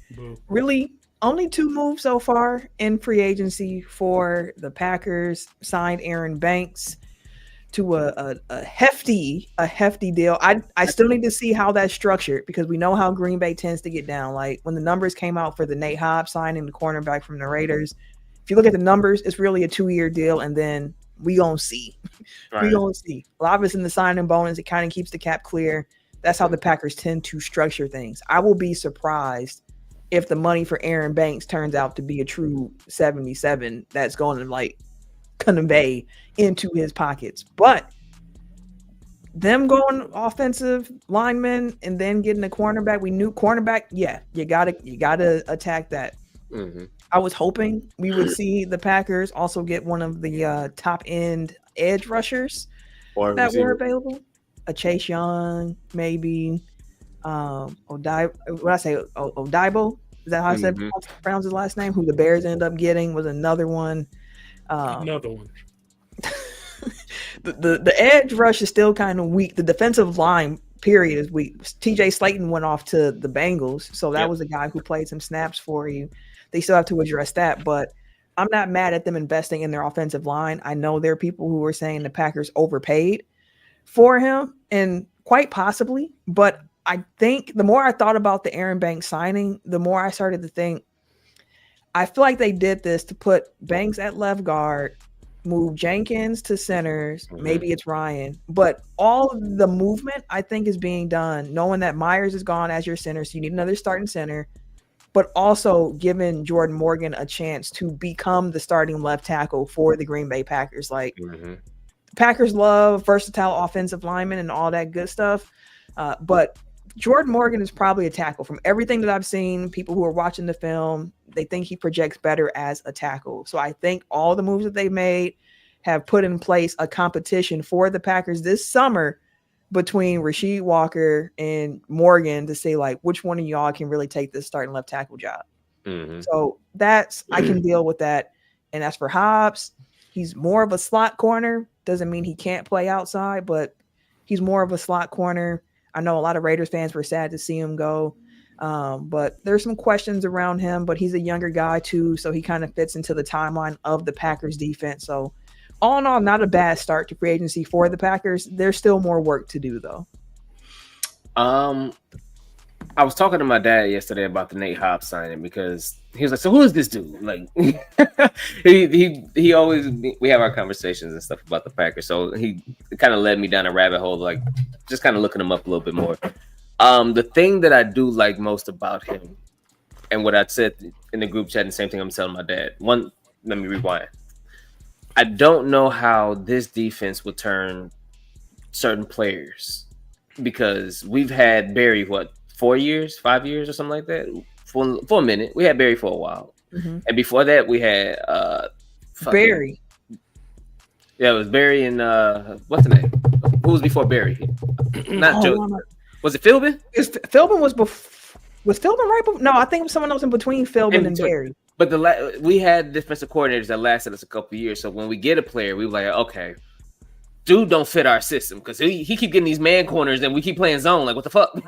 Really, only 2 moves so far in free agency for the Packers. Signed Aaron Banks to a hefty deal. I still need to see how that's structured, because we know how Green Bay tends to get down. Like when the numbers came out for the Nate Hobbs signing, the cornerback from the Raiders, if you look at the numbers, it's really a 2-year deal, and then we gonna see. Right. We gonna see. A lot of it's in the signing bonus. It kind of keeps the cap clear. That's how the Packers tend to structure things. I will be surprised if the money for Aaron Banks turns out to be a true 77 that's going to like convey into his pockets. But them going offensive linemen and then getting a cornerback, we knew cornerback. Yeah, you gotta attack that. I was hoping we would see the Packers also get one of the top end edge rushers that were available. A Chase Young, maybe. Odaibo. Is that how I said pronounce his last name? Who the Bears ended up getting was another one. Another one. The edge rush is still kind of weak. The defensive line period is weak. TJ Slayton went off to the Bengals, so that was a guy who played some snaps for you. They still have to address that, but I'm not mad at them investing in their offensive line. I know there are people who are saying the Packers overpaid for him, and quite possibly, but I think the more I thought about the Aaron Banks signing, the more I started to think, I feel like they did this to put Banks at left guard, move Jenkins to centers, maybe it's Ryan, but all of the movement I think is being done knowing that Myers is gone as your center, so you need another starting center, but also giving Jordan Morgan a chance to become the starting left tackle for the Green Bay Packers. Like, the Packers love versatile offensive linemen and all that good stuff, but Jordan Morgan is probably a tackle. From everything that I've seen, people who are watching the film, they think he projects better as a tackle. So I think all the moves that they've made have put in place a competition for the Packers this summer between Rasheed Walker and Morgan to say, like, which one of y'all can really take this starting left tackle job. So that's, I can deal with that. And as for Hobbs, he's more of a slot corner. Doesn't mean he can't play outside, but he's more of a slot corner. I know a lot of Raiders fans were sad to see him go, but there's some questions around him, but he's a younger guy too, so he kind of fits into the timeline of the Packers defense. So all in all, not a bad start to free agency for the Packers. There's still more work to do, though. I was talking to my dad yesterday about the Nate Hobbs signing, because he was like, "So who is this dude?" Like, he always, we have our conversations and stuff about the Packers, so he kind of led me down a rabbit hole, like just kind of looking him up a little bit more. The thing that I do like most about him, and what I said in the group chat, and the same thing I'm telling my dad. One, let me rewind. I don't know how this defense will turn certain players, because we've had Barry, 5 years or something like that, for a minute. We had Barry for a while, and before that we had Barry. Yeah, it was Barry and what's the name? Who was before Barry? Not Joe. Was it Philbin? Philbin was Philbin right? No, I think it was someone else in between Philbin and Barry. But we had defensive coordinators that lasted us a couple of years. So when we get a player, we were like, okay, dude don't fit our system because he keep getting these man corners and we keep playing zone. Like, what the fuck?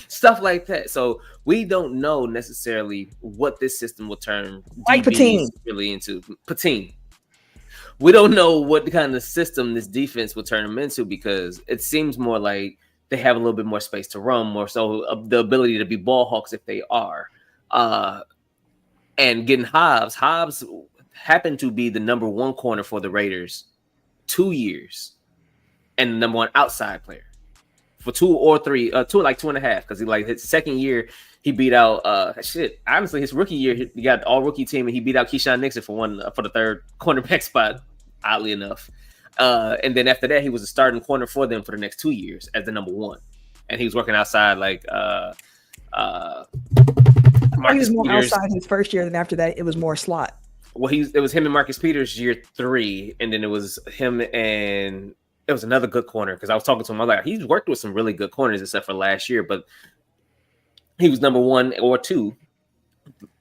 Stuff like that. So we don't know necessarily what this system will turn Patine really into. Patine. We don't know what kind of system this defense will turn them into because it seems more like they have a little bit more space to run, more so the ability to be ball hawks if they are. And getting Hobbs happened to be the number one corner for the Raiders 2 years and the number one outside player for 2 or 3, 2.5, because he like his second year he beat out honestly his rookie year he got all rookie team and he beat out Keyshawn Nixon for the third cornerback spot, oddly enough. And then after that he was a starting corner for them for the next 2 years as the number one, and he was working outside like he was more outside his first year, than after that it was more slot. Well, it was him and Marcus Peters year 3, and then it was him and it was another good corner because I was talking to him. I was like, he's worked with some really good corners except for last year, but he was number 1 or 2,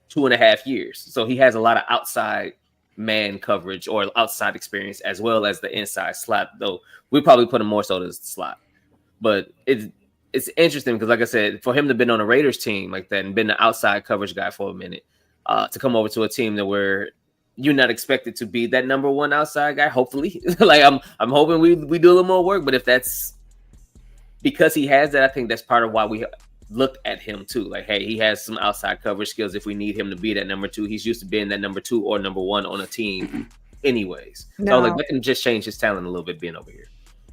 2.5 years. So he has a lot of outside man coverage or outside experience as well as the inside slot. Though we probably put him more so to the slot, but it's interesting because, like I said, for him to been on a Raiders team like that and been the outside coverage guy for a minute, to come over to a team that where you're not expected to be that number one outside guy. Hopefully, like I'm hoping we do a little more work. But if that's because he has that, I think that's part of why we looked at him too. Like, hey, he has some outside coverage skills. If we need him to be that number 2, he's used to being that number 2 or number 1 on a team, anyways. So like, that can just change his talent a little bit being over here.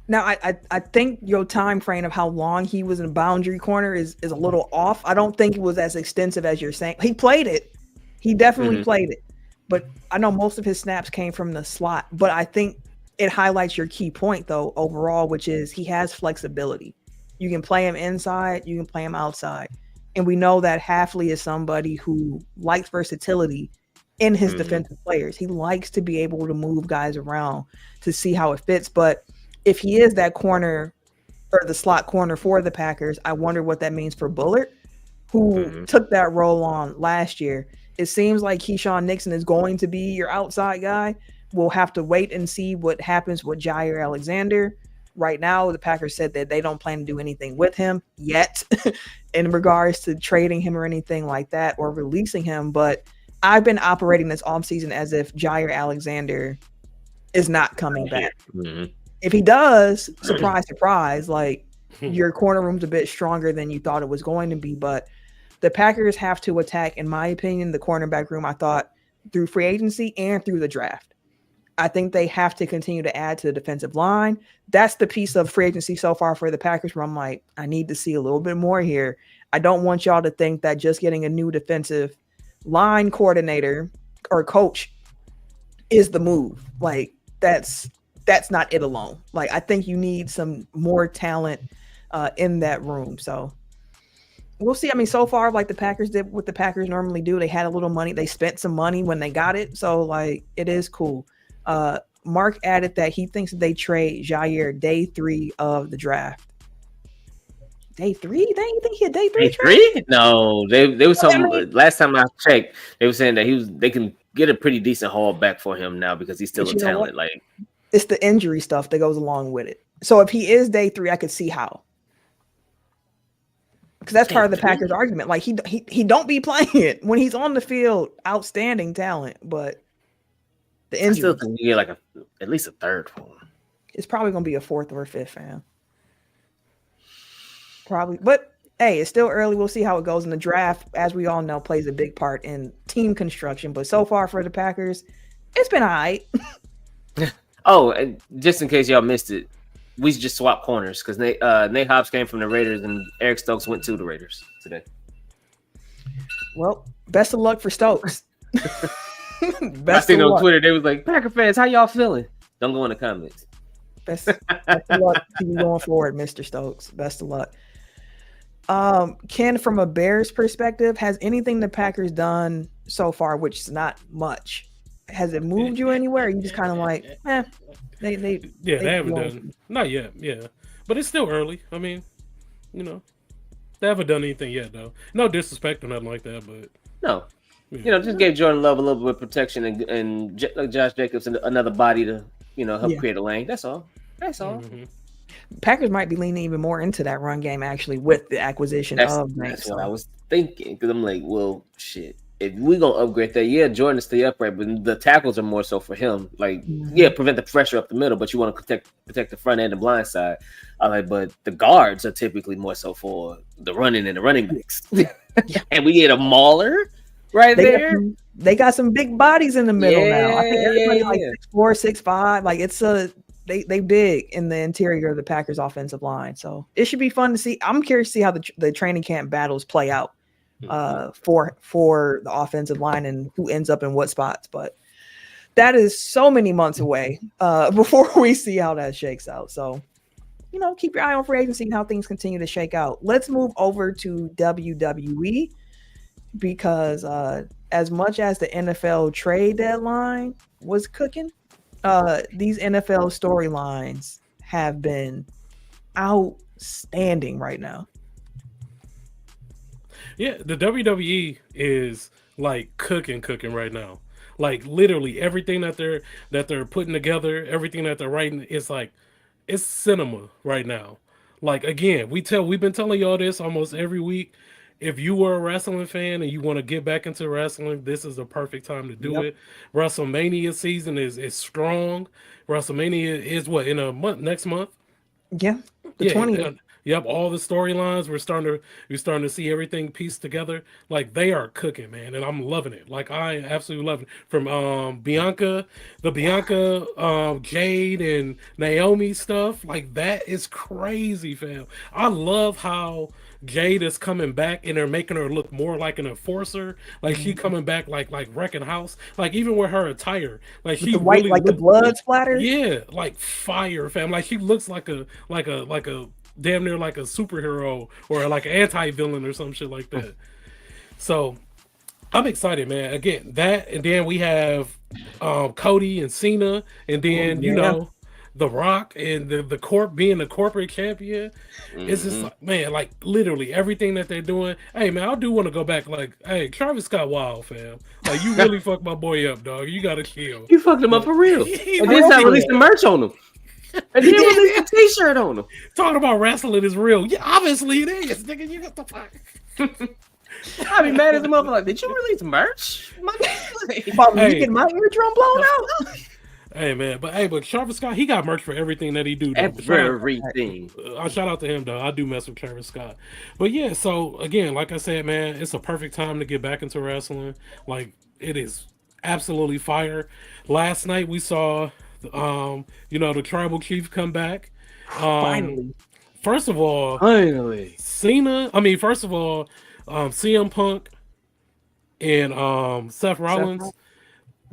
Now, I think your time frame of how long he was in a boundary corner is a little off. I don't think it was as extensive as you're saying. He played it. He definitely played it. But I know most of his snaps came from the slot. But I think it highlights your key point, though, overall, which is he has flexibility. You can play him inside. You can play him outside. And we know that Hafley is somebody who likes versatility in his defensive players. He likes to be able to move guys around to see how it fits. But if he is that corner or the slot corner for the Packers, I wonder what that means for Bullard, who took that role on last year. It seems like Keyshawn Nixon is going to be your outside guy. We'll have to wait and see what happens with Jair Alexander. Right now, the Packers said that they don't plan to do anything with him yet in regards to trading him or anything like that or releasing him. But I've been operating this offseason as if Jair Alexander is not coming back. If he does, surprise, surprise, like your corner room's a bit stronger than you thought it was going to be. But the Packers have to attack, in my opinion, the cornerback room, I thought, through free agency and through the draft. I think they have to continue to add to the defensive line. That's the piece of free agency so far for the Packers where I'm like, I need to see a little bit more here. I don't want y'all to think that just getting a new defensive line coordinator or coach is the move. Like, that's not it alone. Like, I think you need some more talent in that room. So we'll see. I mean, so far, like the Packers did what the Packers normally do. They had a little money. They spent some money when they got it. So, like, it is cool. Mark added that he thinks they trade Jair day 3 of the draft. Day 3? They didn't think he had day 3 trade? Day 3? No, they was talking. Last time I checked, they were saying that they can get a pretty decent haul back for him now because he's still a talent. Like, it's the injury stuff that goes along with it. So if he is day 3, I could see how. Because that's part of the Packers argument. Like, he don't be playing when he's on the field. Outstanding talent, but the injury. I still think you get like at least a third for him. It's probably gonna be a 4th or 5th, fam. Probably, but hey, it's still early. We'll see how it goes in the draft. As we all know, plays a big part in team construction. But so far for the Packers, it's been all right. Oh, and just in case y'all missed it, we just swapped corners because Nate Hobbs came from the Raiders and Eric Stokes went to the Raiders today. Well, best of luck for Stokes. I seen on Twitter, they was like, Packer fans, how y'all feeling? Don't go in the comments. Best of luck to you going forward, Mr. Stokes. Best of luck. Ken, from a Bears perspective, has anything the Packers done so far, which is not much, has it moved you anywhere? Or you just kind of like, they haven't done, not yet, but it's still early. I mean, they haven't done anything yet, though. No disrespect or nothing like that, but no. Just gave Jordan Love a little bit of protection and Josh Jacobs another body to, help create a lane. That's all. Mm-hmm. Packers might be leaning even more into that run game, actually, with the acquisition of Banks. That's what I was thinking, because I'm like, well, shit. If we're going to upgrade that, Jordan is stay upright, but the tackles are more so for him. Like, prevent the pressure up the middle, but you want to protect the front end and blind side. But the guards are typically more so for the running and the running backs. And we get a mauler there. They got some big bodies in the middle now. I think everybody like 6'4", 6'5". Like, it's they big in the interior of the Packers offensive line. So it should be fun to see. I'm curious to see how the training camp battles play out for the offensive line and who ends up in what spots. But that is so many months away before we see how that shakes out. So, keep your eye on free agency and how things continue to shake out. Let's move over to WWE, because as much as the NFL trade deadline was cooking, these NFL storylines have been outstanding right now. Yeah, the WWE is like cooking right now. Like, literally everything that they're putting together, everything that they're writing, it's like it's cinema right now. Like, again, we've been telling y'all this almost every week. If you were a wrestling fan and you want to get back into wrestling, this is the perfect time to do it. WrestleMania season is strong. WrestleMania is what, in a month, next month? Yeah, the 20th. Yep, all the storylines, we're starting to see everything pieced together. Like, they are cooking, man, and I'm loving it. Like, I absolutely love it. From Bianca, Jade and Naomi stuff, like, that is crazy, fam. I love how Jade is coming back and they're making her look more like an enforcer. Like, she coming back like wrecking house. Like, even with her attire, like, she the white, really like the blood splatter. Yeah, like fire, fam. Like, she looks like a damn near like a superhero or like an anti-villain or some shit like that. So I'm excited, man. Again, that, and then we have Cody and Cena, and then The Rock and the corp being the corporate champion. It's just like, man, like literally everything that they're doing. Hey, man, I do want to go back. Like, hey, Travis Scott, wild, fam. Like, you really fucked my boy up, dog. You gotta chill. You fucked him up for real. And then start releasing merch on him. And then release a t-shirt on him. Talking about wrestling is real. Yeah, obviously it is, nigga. You got the fuck. I be mad as a motherfucker. Like, did you release merch? You get my eardrum blown out. Hey, man, but Travis Scott, he got merch for everything that he do. Everything. I shout out to him, though. I do mess with Travis Scott. But yeah, so again, like I said, man, it's a perfect time to get back into wrestling. Like, it is absolutely fire. Last night we saw the Tribal Chief come back. Finally. First of all, CM Punk and Seth Rollins,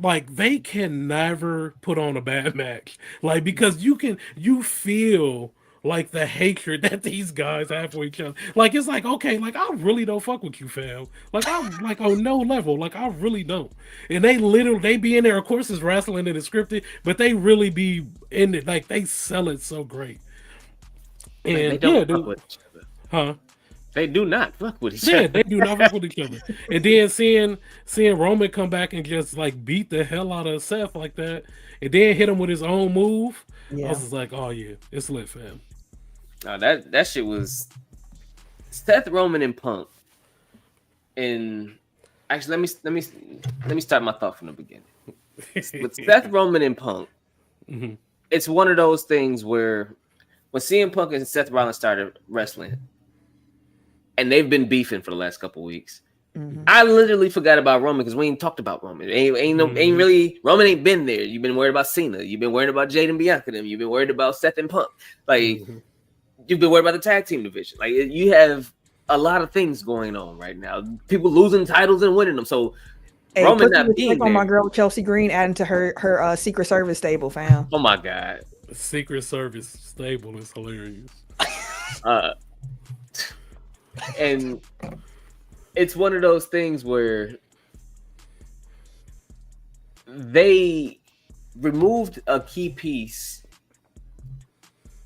like, they can never put on a bad match. Like, because you feel like the hatred that these guys have for each other. Like, it's like, okay, like, I really don't fuck with you, fam. Like, I'm like on no level. Like, I really don't. And they be in there, of course, it's wrestling and it's scripted, but they really be in it. Like, they sell it so great. And they don't fuck with each other. Huh? They do not fuck with each other. Yeah, they do not fuck with each other. And then seeing Roman come back and just like beat the hell out of Seth like that, and then hit him with his own move. I was just like, oh yeah, it's lit, fam. No, that shit was Seth, Roman, and Punk. And actually, let me start my thought from the beginning. With Seth, Roman, and Punk, it's one of those things where when CM Punk and Seth Rollins started wrestling, and they've been beefing for the last couple of weeks. I literally forgot about Roman because we ain't talked about Roman. Ain't really Roman ain't been there. You've been worried about Cena. You've been worried about Jade and Bianca. You've been worried about Seth and Punk. Like you've been worried about the tag team division. Like you have a lot of things going on right now. People losing titles and winning them. So Roman not being there. On my girl Chelsea Green adding to her Secret Service stable, fam. Oh my god, Secret Service stable is hilarious. And it's one of those things where they removed a key piece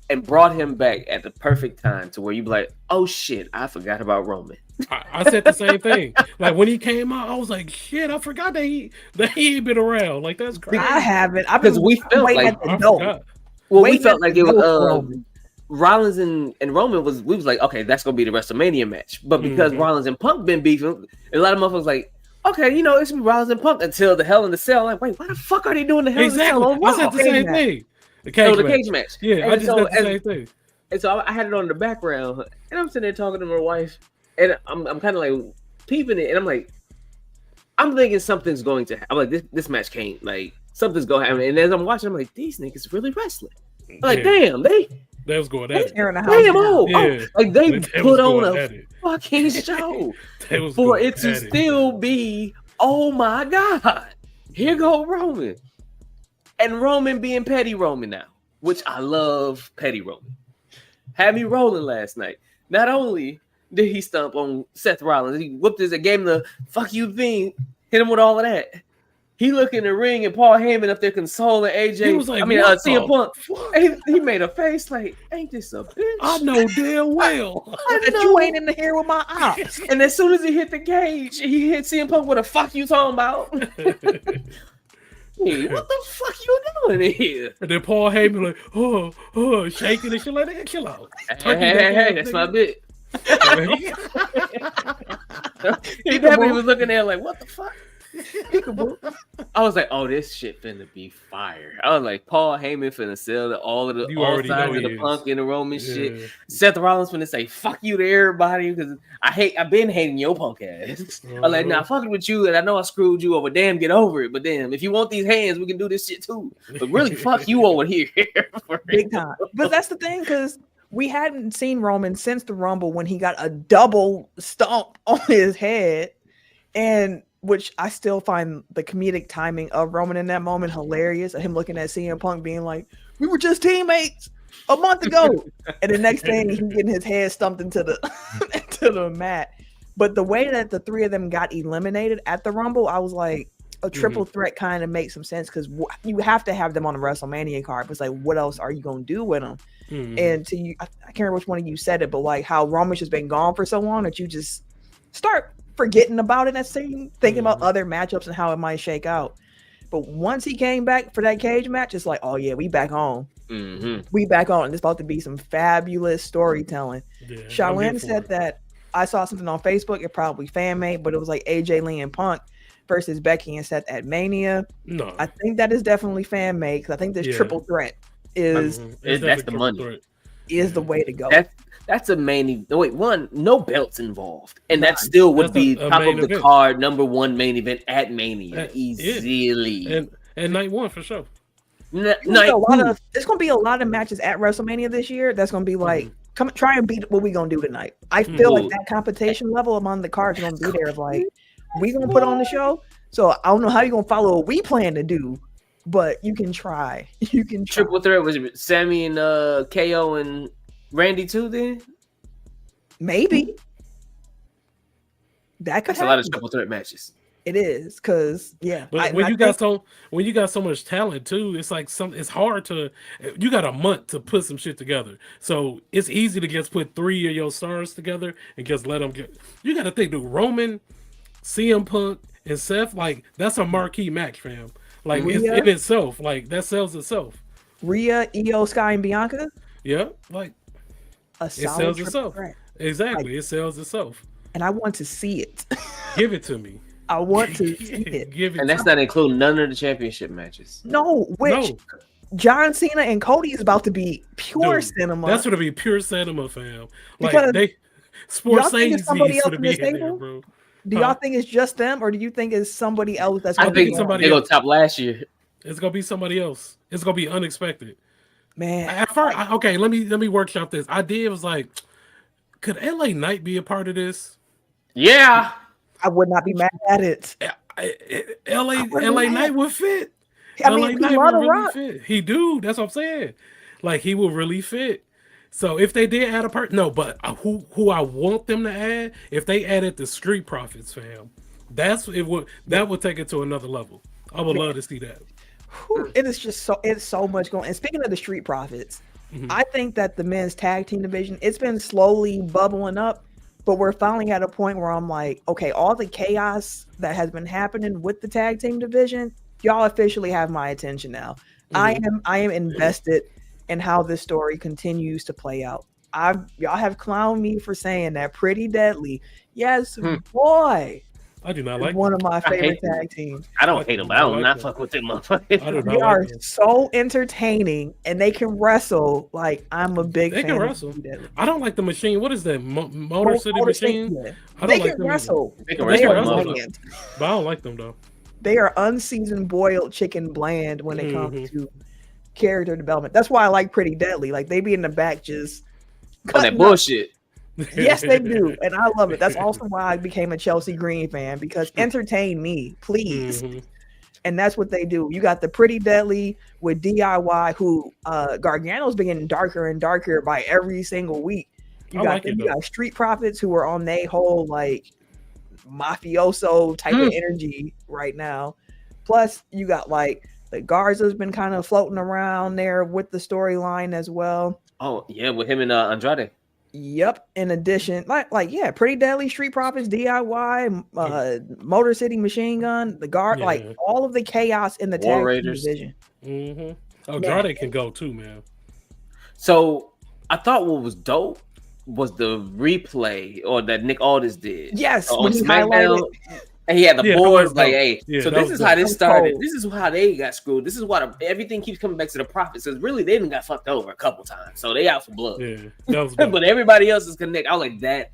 and brought him back at the perfect time to where you be like, oh shit, I forgot about Roman. I said the same thing. Like when he came out, I was like, shit, I forgot that he ain't been around. Like that's crazy. I haven't. Because we felt like we felt like it was Rollins and Roman we was like, okay, that's gonna be the WrestleMania match. But because Rollins and Punk been beefing, a lot of motherfuckers like, okay, you know, it's gonna be Rollins and Punk until the Hell in the Cell. Like, wait, why the fuck are they doing the Hell in the Cell on Raw? I said the same thing. The cage match. Yeah, and I just said the same thing. And so I had it on the background, and I'm sitting there talking to my wife, and I'm kind of like peeping it, and I'm like, I'm thinking something's going to happen. I'm like, this match can't, like, something's going to happen. And as I'm watching, I'm like, these niggas really wrestling. I'm like, damn, they was going at it. Like they put on a fucking show for it to still be, oh my God, here go Roman. And Roman being petty Roman now, which I love petty Roman. Had me rolling last night. Not only did he stomp on Seth Rollins, he whooped his, gave him the fuck you thing, hit him with all of that. He looked in the ring and Paul Heyman up there consoling AJ. He was like, CM Punk. He made a face like, ain't this a bitch? I know damn well that you ain't in the here with my ops. And as soon as he hit the cage, he hit CM Punk with a fuck you talking about. Hey, what the fuck you doing here? And then Paul Heyman like, shaking and shit like that. Chill out. Hey, that's my bit. He definitely was looking there like, what the fuck? I was like, oh, this shit finna be fire. I was like, Paul Heyman finna sell all sides of the Punk and the Roman shit. Seth Rollins finna say fuck you to everybody because I've been hating your Punk ass. I'm like, nah, fucking with you, and I know I screwed you over. Damn, get over it. But damn, if you want these hands, we can do this shit too. But really, fuck you over here. Big time. But that's the thing, because we hadn't seen Roman since the Rumble when he got a double stomp on his head, and which I still find the comedic timing of Roman in that moment hilarious. Him looking at CM Punk being like, we were just teammates a month ago. And the next thing, he's getting his head stumped into the mat. But the way that the three of them got eliminated at the Rumble, I was like, a triple threat kind of makes some sense because you have to have them on the WrestleMania card. But it's like, what else are you going to do with them? And to you, I can't remember which one of you said it, but like how Roman's just been gone for so long that you just start forgetting about it, that scene, thinking about other matchups and how it might shake out. But once he came back for that cage match, it's like, oh yeah, we back on. We back on. And it's about to be some fabulous storytelling. Charlene said that I saw something on Facebook, it probably fan made, but it was like AJ Lee and Punk versus Becky and Seth at Mania. No, I think that is definitely fan made because I think this triple threat is that's the money. Is the way to go. That's a main. No belts involved, and that still would be top of the card, number one main event at Mania easily. And night one for sure. It's going to be a lot of matches at WrestleMania this year. That's going to be like, come try and beat what we going to do tonight. I feel like that competition level among the cards is going to be there. Of like, we going to put on the show. So I don't know how you're going to follow what we plan to do, but you can try. You can try. Triple threat was Sammy and KO and Randy too. Then maybe that could happen. A lot of triple threat matches. It is because But when you got so much talent too, it's like it's hard to. You got a month to put some shit together, so it's easy to just put three of your stars together and just let them get. You got to think, dude. Roman, CM Punk, and Seth, like that's a marquee match, fam. Like it's in itself, like that sells itself. Rhea, Io, Sky, and Bianca. Yeah, like it sells itself. Exactly, it sells itself. And I want to see it. Give it to me. I want to see it. And that's not including none of the championship matches. No, John Cena and Cody is about to be pure cinema. That's going to be pure cinema, fam. Like because Sports Needs to be in there, bro. Do y'all think it's just them, or do you think it's somebody else that's going to be somebody else? They go top last year. It's going to be somebody else. It's going to be unexpected. Man. At first, okay, let me workshop this. Idea was like, could LA Knight be a part of this? Yeah. I would not be mad at it. LA Knight would fit. I mean, LA Knight would really fit. He do. That's what I'm saying. Like he will really fit. So if they did add a part, no, but who I want them to add, if they added the Street Profits, fam, that would take it to another level. I would love to see that. It is just it's so much going. And speaking of the Street Profits, I think that the men's tag team division, it's been slowly bubbling up, but we're finally at a point where I'm like, okay, all the chaos that has been happening with the tag team division, y'all officially have my attention now. I am invested in how this story continues to play out. Y'all have clowned me for saying that Pretty Deadly. Yes, boy. I do not like one of my favorite tag teams. I don't hate them. I do not fuck with them motherfuckers. They are so entertaining, and they can wrestle. Like, I'm a big fan. They can wrestle. I don't like the machine. What is that? Motor City Machine? Yeah. I don't they like can wrestle. They can wrestle. But I don't like them though. They are unseasoned boiled chicken bland when it comes to character development. That's why I like Pretty Deadly. Like, they be in the back just on that bullshit. Yes, they do, and I love it. That's also why I became a Chelsea Green fan, because entertain me, please. And that's what they do. You got the Pretty Deadly with DIY, who Gargano's been getting darker and darker by every single week. You got Street Profits, who are on their whole like mafioso type of energy right now. Plus, you got like the Garza's been kind of floating around there with the storyline as well. Oh yeah, with him and Andrade. Yep. In addition, like Pretty Deadly, Street Profits, DIY, Motor City Machine Gun, the Guard, like all of the chaos in the tag team division. Andrade can go too, man. So I thought what was dope was the replay or that Nick Aldis did. Yes, on SmackDown. And he had the boards like, hey, so this is how this started. This is how they got screwed. This is why everything keeps coming back to the Profits. Because really, they didn't got fucked over a couple times. So they out for blood. Yeah, but everybody else is connected. I was like, that.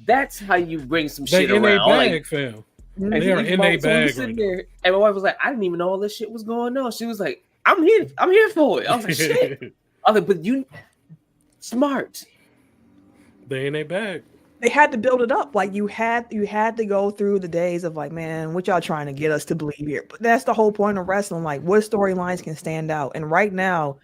That's how you bring some shit around. They in their bag, fam. They are in their bag right now. And my wife was like, I didn't even know all this shit was going on. She was like, I'm here for it. I was like, shit. I was like, but you smart. They in their bag. They had to build it up. Like you had to go through the days of like, man, what y'all trying to get us to believe here? But that's the whole point of wrestling. Like, what storylines can stand out? And right now,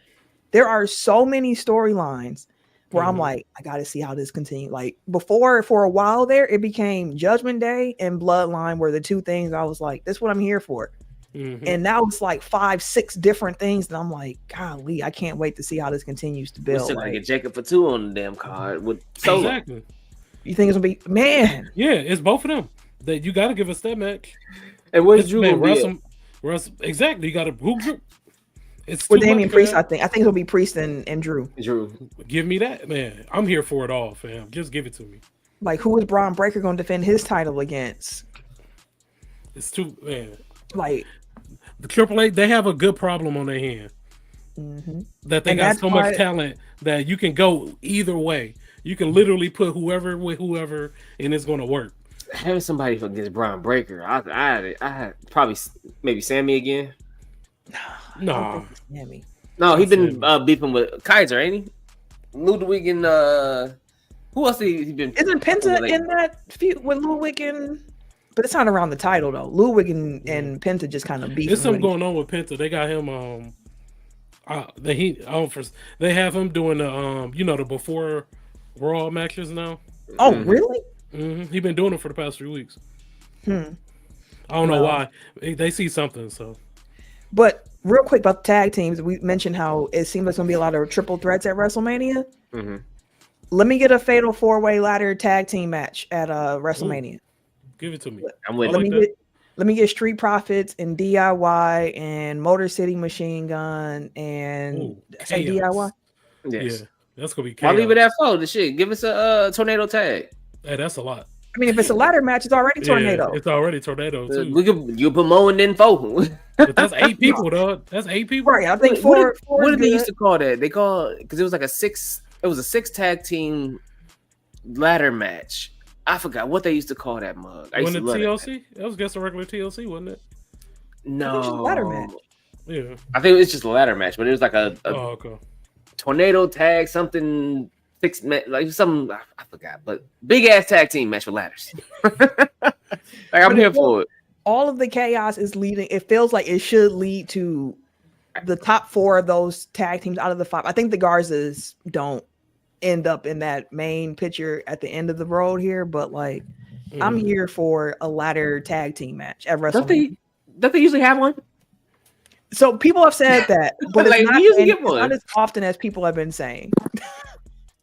there are so many storylines where I'm like, I got to see how this continues. Like before, for a while there, it became Judgment Day and Bloodline were the two things I was like, this is what I'm here for. And now it's like 5-6 different things, and I'm like, golly, I can't wait to see how this continues to build. We're still gonna get Jacob for 2 on the damn card with Solo. Exactly. You think it's gonna be Yeah, it's both of them. That you got to give us that match. And where's Drew gonna be? Exactly. You got to Drew. It's with Damian Priest. I think it'll be Priest and Drew. Give me that, man. I'm here for it all, fam. Just give it to me. Like, who is Braun Breaker going to defend his title against? It's too, man. Like the Triple H, they have a good problem on their hand. That they got so much talent that you can go either way. You can literally put whoever with whoever, and it's going to work. Having somebody against Braun Breaker, I had probably maybe Sammy again. No, Sammy. No, he's been beefing with Kaiser, ain't he? Ludwig and who else he been? Isn't Penta in that feud with Ludwig and? But it's not around the title though. Ludwig and Penta just kind of beefing. There's something going on with Penta. They got him. They have him doing the the before Raw matches now. Oh, really? He's been doing it for the past 3 weeks. I don't know why. They see something. So, but real quick about the tag teams, we mentioned how it seems like it's gonna be a lot of triple threats at WrestleMania. Let me get a fatal 4-way ladder tag team match at WrestleMania. Give it to me. Let me get Street Profits and DIY and Motor City Machine Gun and say DIY. Yes. Yeah, that's gonna be chaos. I'll leave it at 4. The shit. Give us a tornado tag. Hey, that's a lot. I mean, if it's a ladder match, it's already tornado. It's already tornado too. You put Mo and then 4. But that's 8 people, though. That's 8 people. Right. I think 4. What did they used to call that? They call because it was like a 6. It was a 6 tag team ladder match. I forgot what they used to call that mug. When the TLC? That was just a regular TLC, wasn't it? No, it was just a ladder match. Yeah, I think it's just a ladder match, but it was like a tornado tag, something 6 like some I forgot, but big ass tag team match with ladders. Like I'm here for it. All of the chaos is leading. It feels like it should lead to the top 4 of those tag teams out of the 5. I think the Garzas don't end up in that main picture at the end of the road here, but like I'm here for a ladder tag team match at WrestleMania. Don't they usually have one? So people have said that, but Like, it's we usually get it's one. not as often as people have been saying.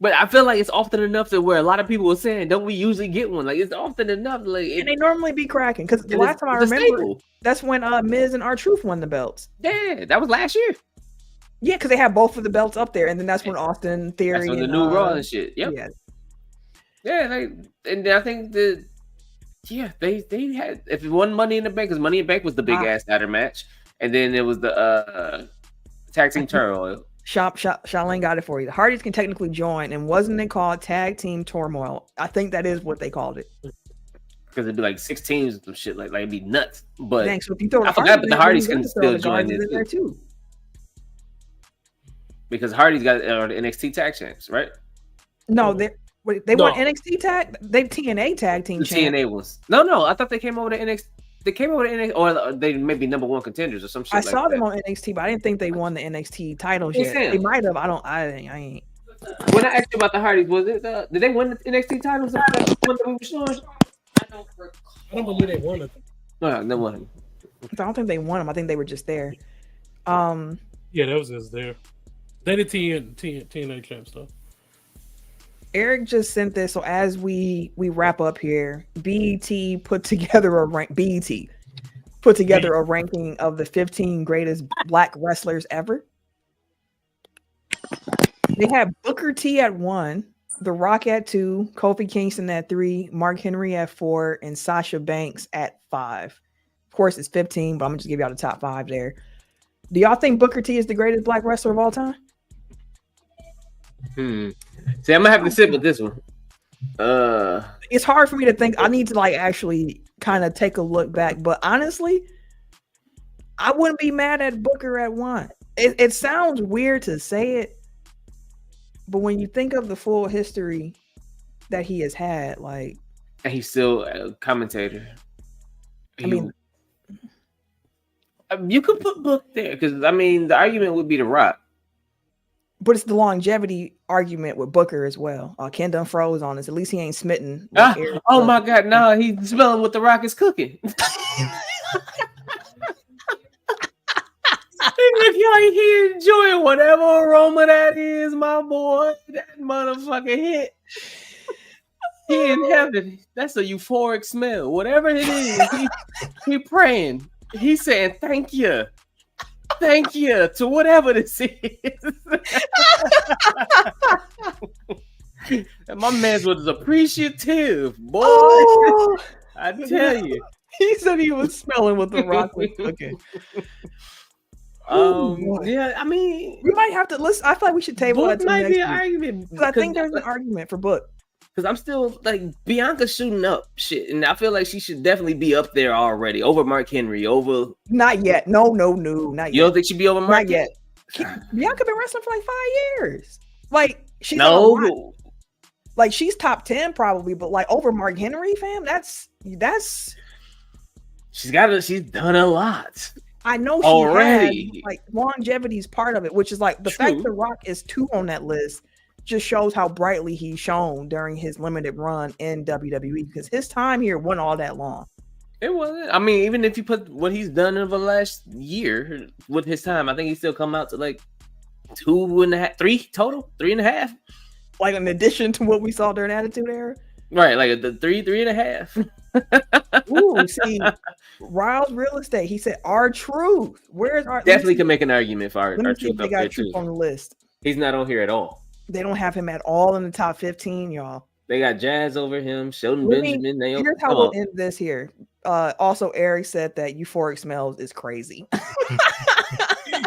But I feel like it's often enough to where a lot of people are saying, "Don't we usually get one?" Like it's often enough. Like And they normally be cracking because the And last time I it's a remember, staple. that's when Miz and R-Truth won the belts. Yeah, that was last year. Yeah, because they had both of the belts up there, and then that's when Austin Theory That's when and the new Raw and shit. Yep. Yeah. And I think they had, if it wasn't Money in the Bank, because Money in the Bank was the big ass ladder match, and then it was the tag team turmoil. Shaolin got it for you. The Hardys can technically join, and wasn't it called Tag Team Turmoil? I think that is what they called it. Because it'd be like 6 teams and some shit, like it'd be nuts. But Dang, so if you throw I forgot, but the Hardys can still join this this there too. Because Hardys got the NXT tag champs, right? No, they won NXT tag. They TNA tag team. The champ. TNA was no. I thought they came over to NXT. They came over to NXT, or they may be number 1 contenders or some shit. I saw them on NXT, but I didn't think they won the NXT titles yet. They might have. I ain't. When I asked you about the Hardys, was it did they win the NXT titles? I don't believe they won it. No, no one. I don't think they won them. I think they were just there. Yeah, that was just there. They did TNA champ stuff. Eric just sent this, so as we wrap up here, BET put together a ranking of the 15 greatest Black wrestlers ever. They have Booker T at 1, The Rock at 2, Kofi Kingston at 3, Mark Henry at 4, and Sasha Banks at 5. Of course, it's 15, but I'm gonna just give y'all the top 5 there. Do y'all think Booker T is the greatest Black wrestler of all time? See, I'm gonna have to sit with this one. It's hard for me to think. I need to like actually kind of take a look back, but honestly, I wouldn't be mad at Booker at 1. It sounds weird to say it, but when you think of the full history that he has had, like, and he's still a commentator. You could put Book there because I mean the argument would be The Rock. But it's the longevity argument with Booker as well. Ken done froze on us. At least he ain't smitten. Oh my God, no, he's smelling what The Rock is cooking. He enjoying whatever aroma that is, my boy. That motherfucker hit. He in heaven. That's a euphoric smell. Whatever it is, he praying. He's saying thank you. Thank you to whatever this is. And my man was appreciative, boy. Oh, I tell you. He said he was smelling what The Rock was cooking. Yeah, I mean, we might have to listen. I feel like we should table Book that. Might be an argument because I think there's an argument for Book. Because I'm still like Bianca's shooting up shit, and I feel like she should definitely be up there already over Mark Henry. Over not yet. No, not yet. You don't think she'd be over Mark not yet? Bianca been wrestling for like 5 years. Like she's like she's top 10 probably, but like over Mark Henry, fam. That's she's done a lot. I know she already has, like longevity is part of it, which is like the fact The Rock is 2 on that list just shows how brightly he's shown during his limited run in WWE because his time here wasn't all that long. It wasn't. I mean, even if you put what he's done over the last year with his time, I think he still come out to like 2.5, 3 total, 3.5. Like in addition to what we saw during Attitude Era? Right, like the 3.5. Ooh, see, Riles Real Estate. He said, R-Truth. Where's our definitely can make an argument for Let me see if they got Truth on the list. He's not on here at all. They don't have him at all in the top 15, y'all. They got Jazz over him, Sheldon Benjamin. Here's how we'll end this here. Also, Eric said that Euphoric Smells is crazy.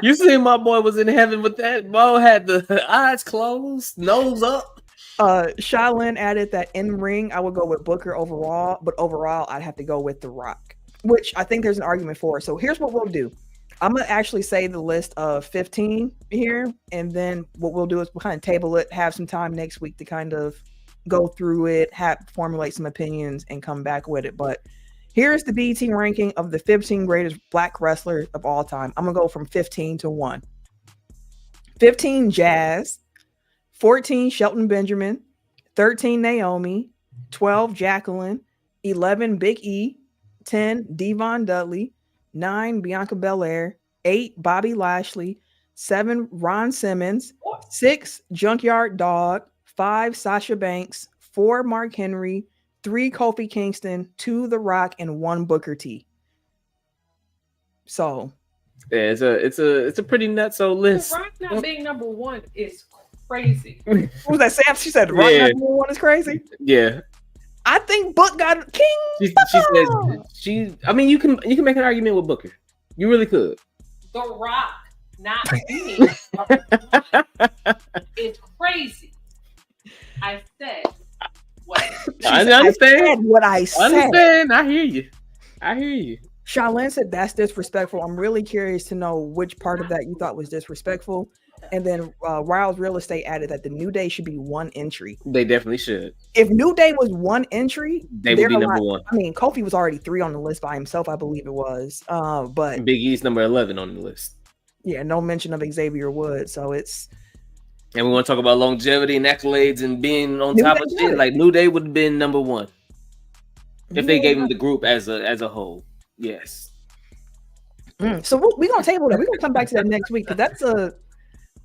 You see, my boy was in heaven with that. Bo had the eyes closed, nose up. Shaolin added that in ring, I would go with Booker overall, but overall, I'd have to go with The Rock, which I think there's an argument for. So here's what we'll do. I'm going to actually say the list of 15 here, and then what we'll do is we'll kind of table it, have some time next week to kind of go through it, formulate some opinions, and come back with it. But here's the BET ranking of the 15 greatest Black wrestlers of all time. I'm going to go from 15 to 1. 15, Jazz. 14, Shelton Benjamin. 13, Naomi. 12, Jacqueline. 11, Big E. 10, Devon Dudley. 9, Bianca Belair. 8, Bobby Lashley. 7, Ron Simmons. 6, Junkyard Dog. 5, Sasha Banks. 4, Mark Henry. 3, Kofi Kingston. 2, The Rock, and 1, Booker T. So yeah, it's a pretty nutso list. The Rock not being number one is crazy. what was that, Sam? She said The Rock Yeah. number one is crazy. Yeah. I think Book got King. She said I mean, you can make an argument with Booker. You really could. The Rock not being is crazy. I said what? I understand. What I said. I understand. I hear you. Charlene said that's disrespectful. I'm really curious to know which part of that you thought was disrespectful. And then Riles Real Estate added that the New Day should be 1 entry. They definitely should. If New Day was 1 entry, They would be number 1. I mean, Kofi was already 3 on the list by himself, I believe it was. But Big E's number 11 on the list. Yeah, no mention of Xavier Woods. So it's. And we want to talk about longevity and accolades and being on top of shit. Like New Day would have been number 1 if they gave him the group as a whole. Yes. So we're gonna table that. We're gonna come back to that next week because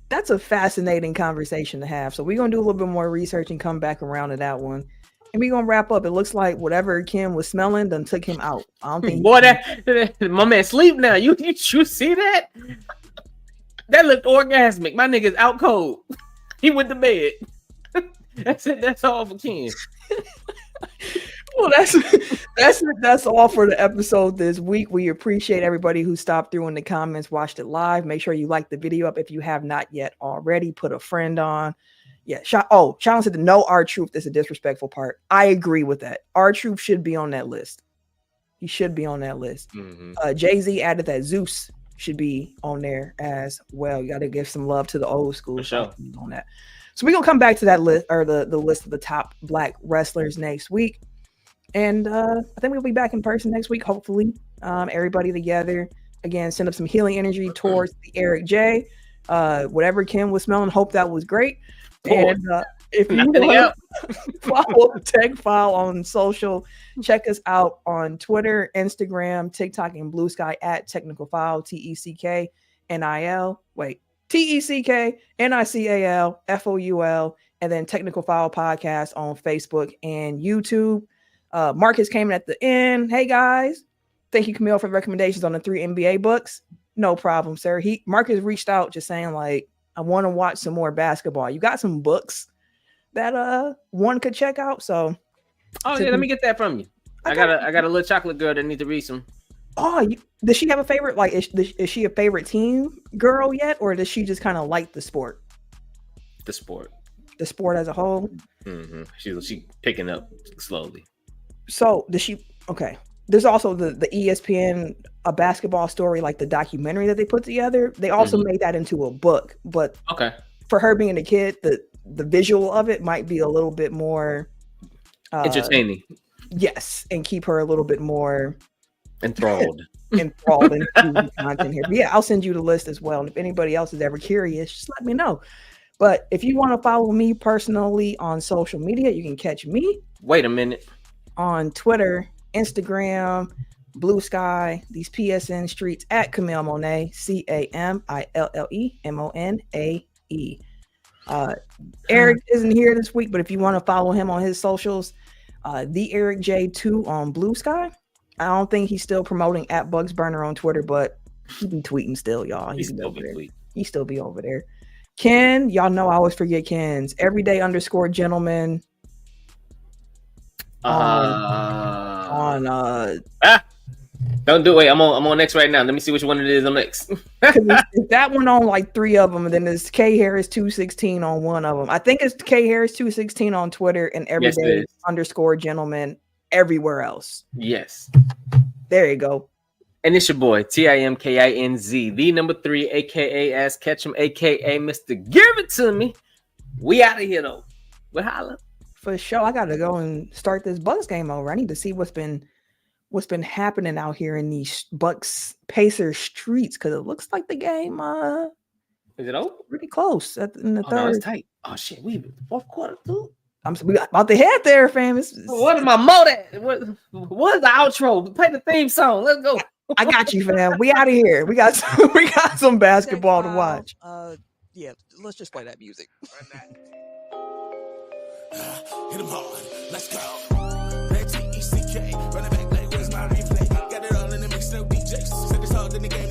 that's a fascinating conversation to have. So we're gonna do a little bit more research and come back around to that one. And we're gonna wrap up. It looks like whatever Kim was smelling done took him out. I don't think boy, that my man sleep now. You see that? That looked orgasmic. My nigga's out cold. He went to bed. That's it. That's all for Kim. Well, that's all for the episode this week. We appreciate everybody who stopped through in the comments, watched it live. Make sure you like the video up if you have not yet already. Put a friend on. Yeah. Sean said the no R-Truth is a disrespectful part. I agree with that. R-Truth should be on that list. He should be on that list. Mm-hmm. Jay-Z added that Zeus should be on there as well. You got to give some love to the old school. For sure. On that. So we're going to come back to that list or the list of the top Black wrestlers next week. And I think we'll be back in person next week, hopefully. Everybody together. Again, send up some healing energy towards the Eric J. Whatever Kim was smelling, hope that was great. And if you want to follow Tech File on social, check us out on Twitter, Instagram, TikTok, and Blue Sky at Technical File, TECKNIL. Wait, TECKNICALFOUL, and then Technical File Podcast on Facebook and YouTube. Marcus came in at the end. Hey guys, thank you, Camille, for the recommendations on the 3 NBA books. No problem, sir. Marcus reached out just saying like, I want to watch some more basketball. You got some books that one could check out. So let me get that from you. I got a little chocolate girl that needs to read some. Does she have a favorite? Like, is she a favorite team girl yet, or does she just kind of like the sport? The sport as a whole. Mm-hmm. She picking up slowly. So does she? Okay. There's also the ESPN a basketball story, like the documentary that they put together. They also made that into a book, but for her being a kid, the visual of it might be a little bit more entertaining. Yes, and keep her a little bit more enthralled into the content here. But yeah, I'll send you the list as well. And if anybody else is ever curious, just let me know. But if you want to follow me personally on social media, you can catch me. Wait a minute. On Twitter, Instagram, Blue Sky, these PSN streets at Camille Monet, CAMILLEMONAE. Eric isn't here this week, but if you want to follow him on his socials, the Eric J2 on Blue Sky. I don't think he's still promoting at Bugs Burner on Twitter, but he be tweeting still, y'all. He still be over there. Ken, y'all know I always forget Ken's everyday _gentleman. Don't do it. I'm on next right now. Let me see which one it is on next. It's that one on like 3 of them, and then there's K Harris 216 on one of them. I think it's K Harris 216 on Twitter and everyday _gentleman everywhere else. Yes. There you go. And it's your boy TIMKINZ, the number 3, aka Ask Ketchum, aka Mr. Give It To Me. We out of here though. We'll holla. For sure. I gotta go and start this Bucks game over. I need to see what's been happening out here in these Bucks Pacers streets, because it looks like the game Is it over? Pretty close in the Oh, no, it's third. tight. Oh shit, we fourth quarter too. We got about to head there, fam. What is my mode at? What's the outro? Play the theme song. Let's go. I got you, fam. We out of here. We got some basketball to watch. Yeah, let's just play that music. Hit 'em hard, let's go. Red T-E-C-K, running back like where's my replay? Got it all in the mix, no DJs. Said it's hard in the game.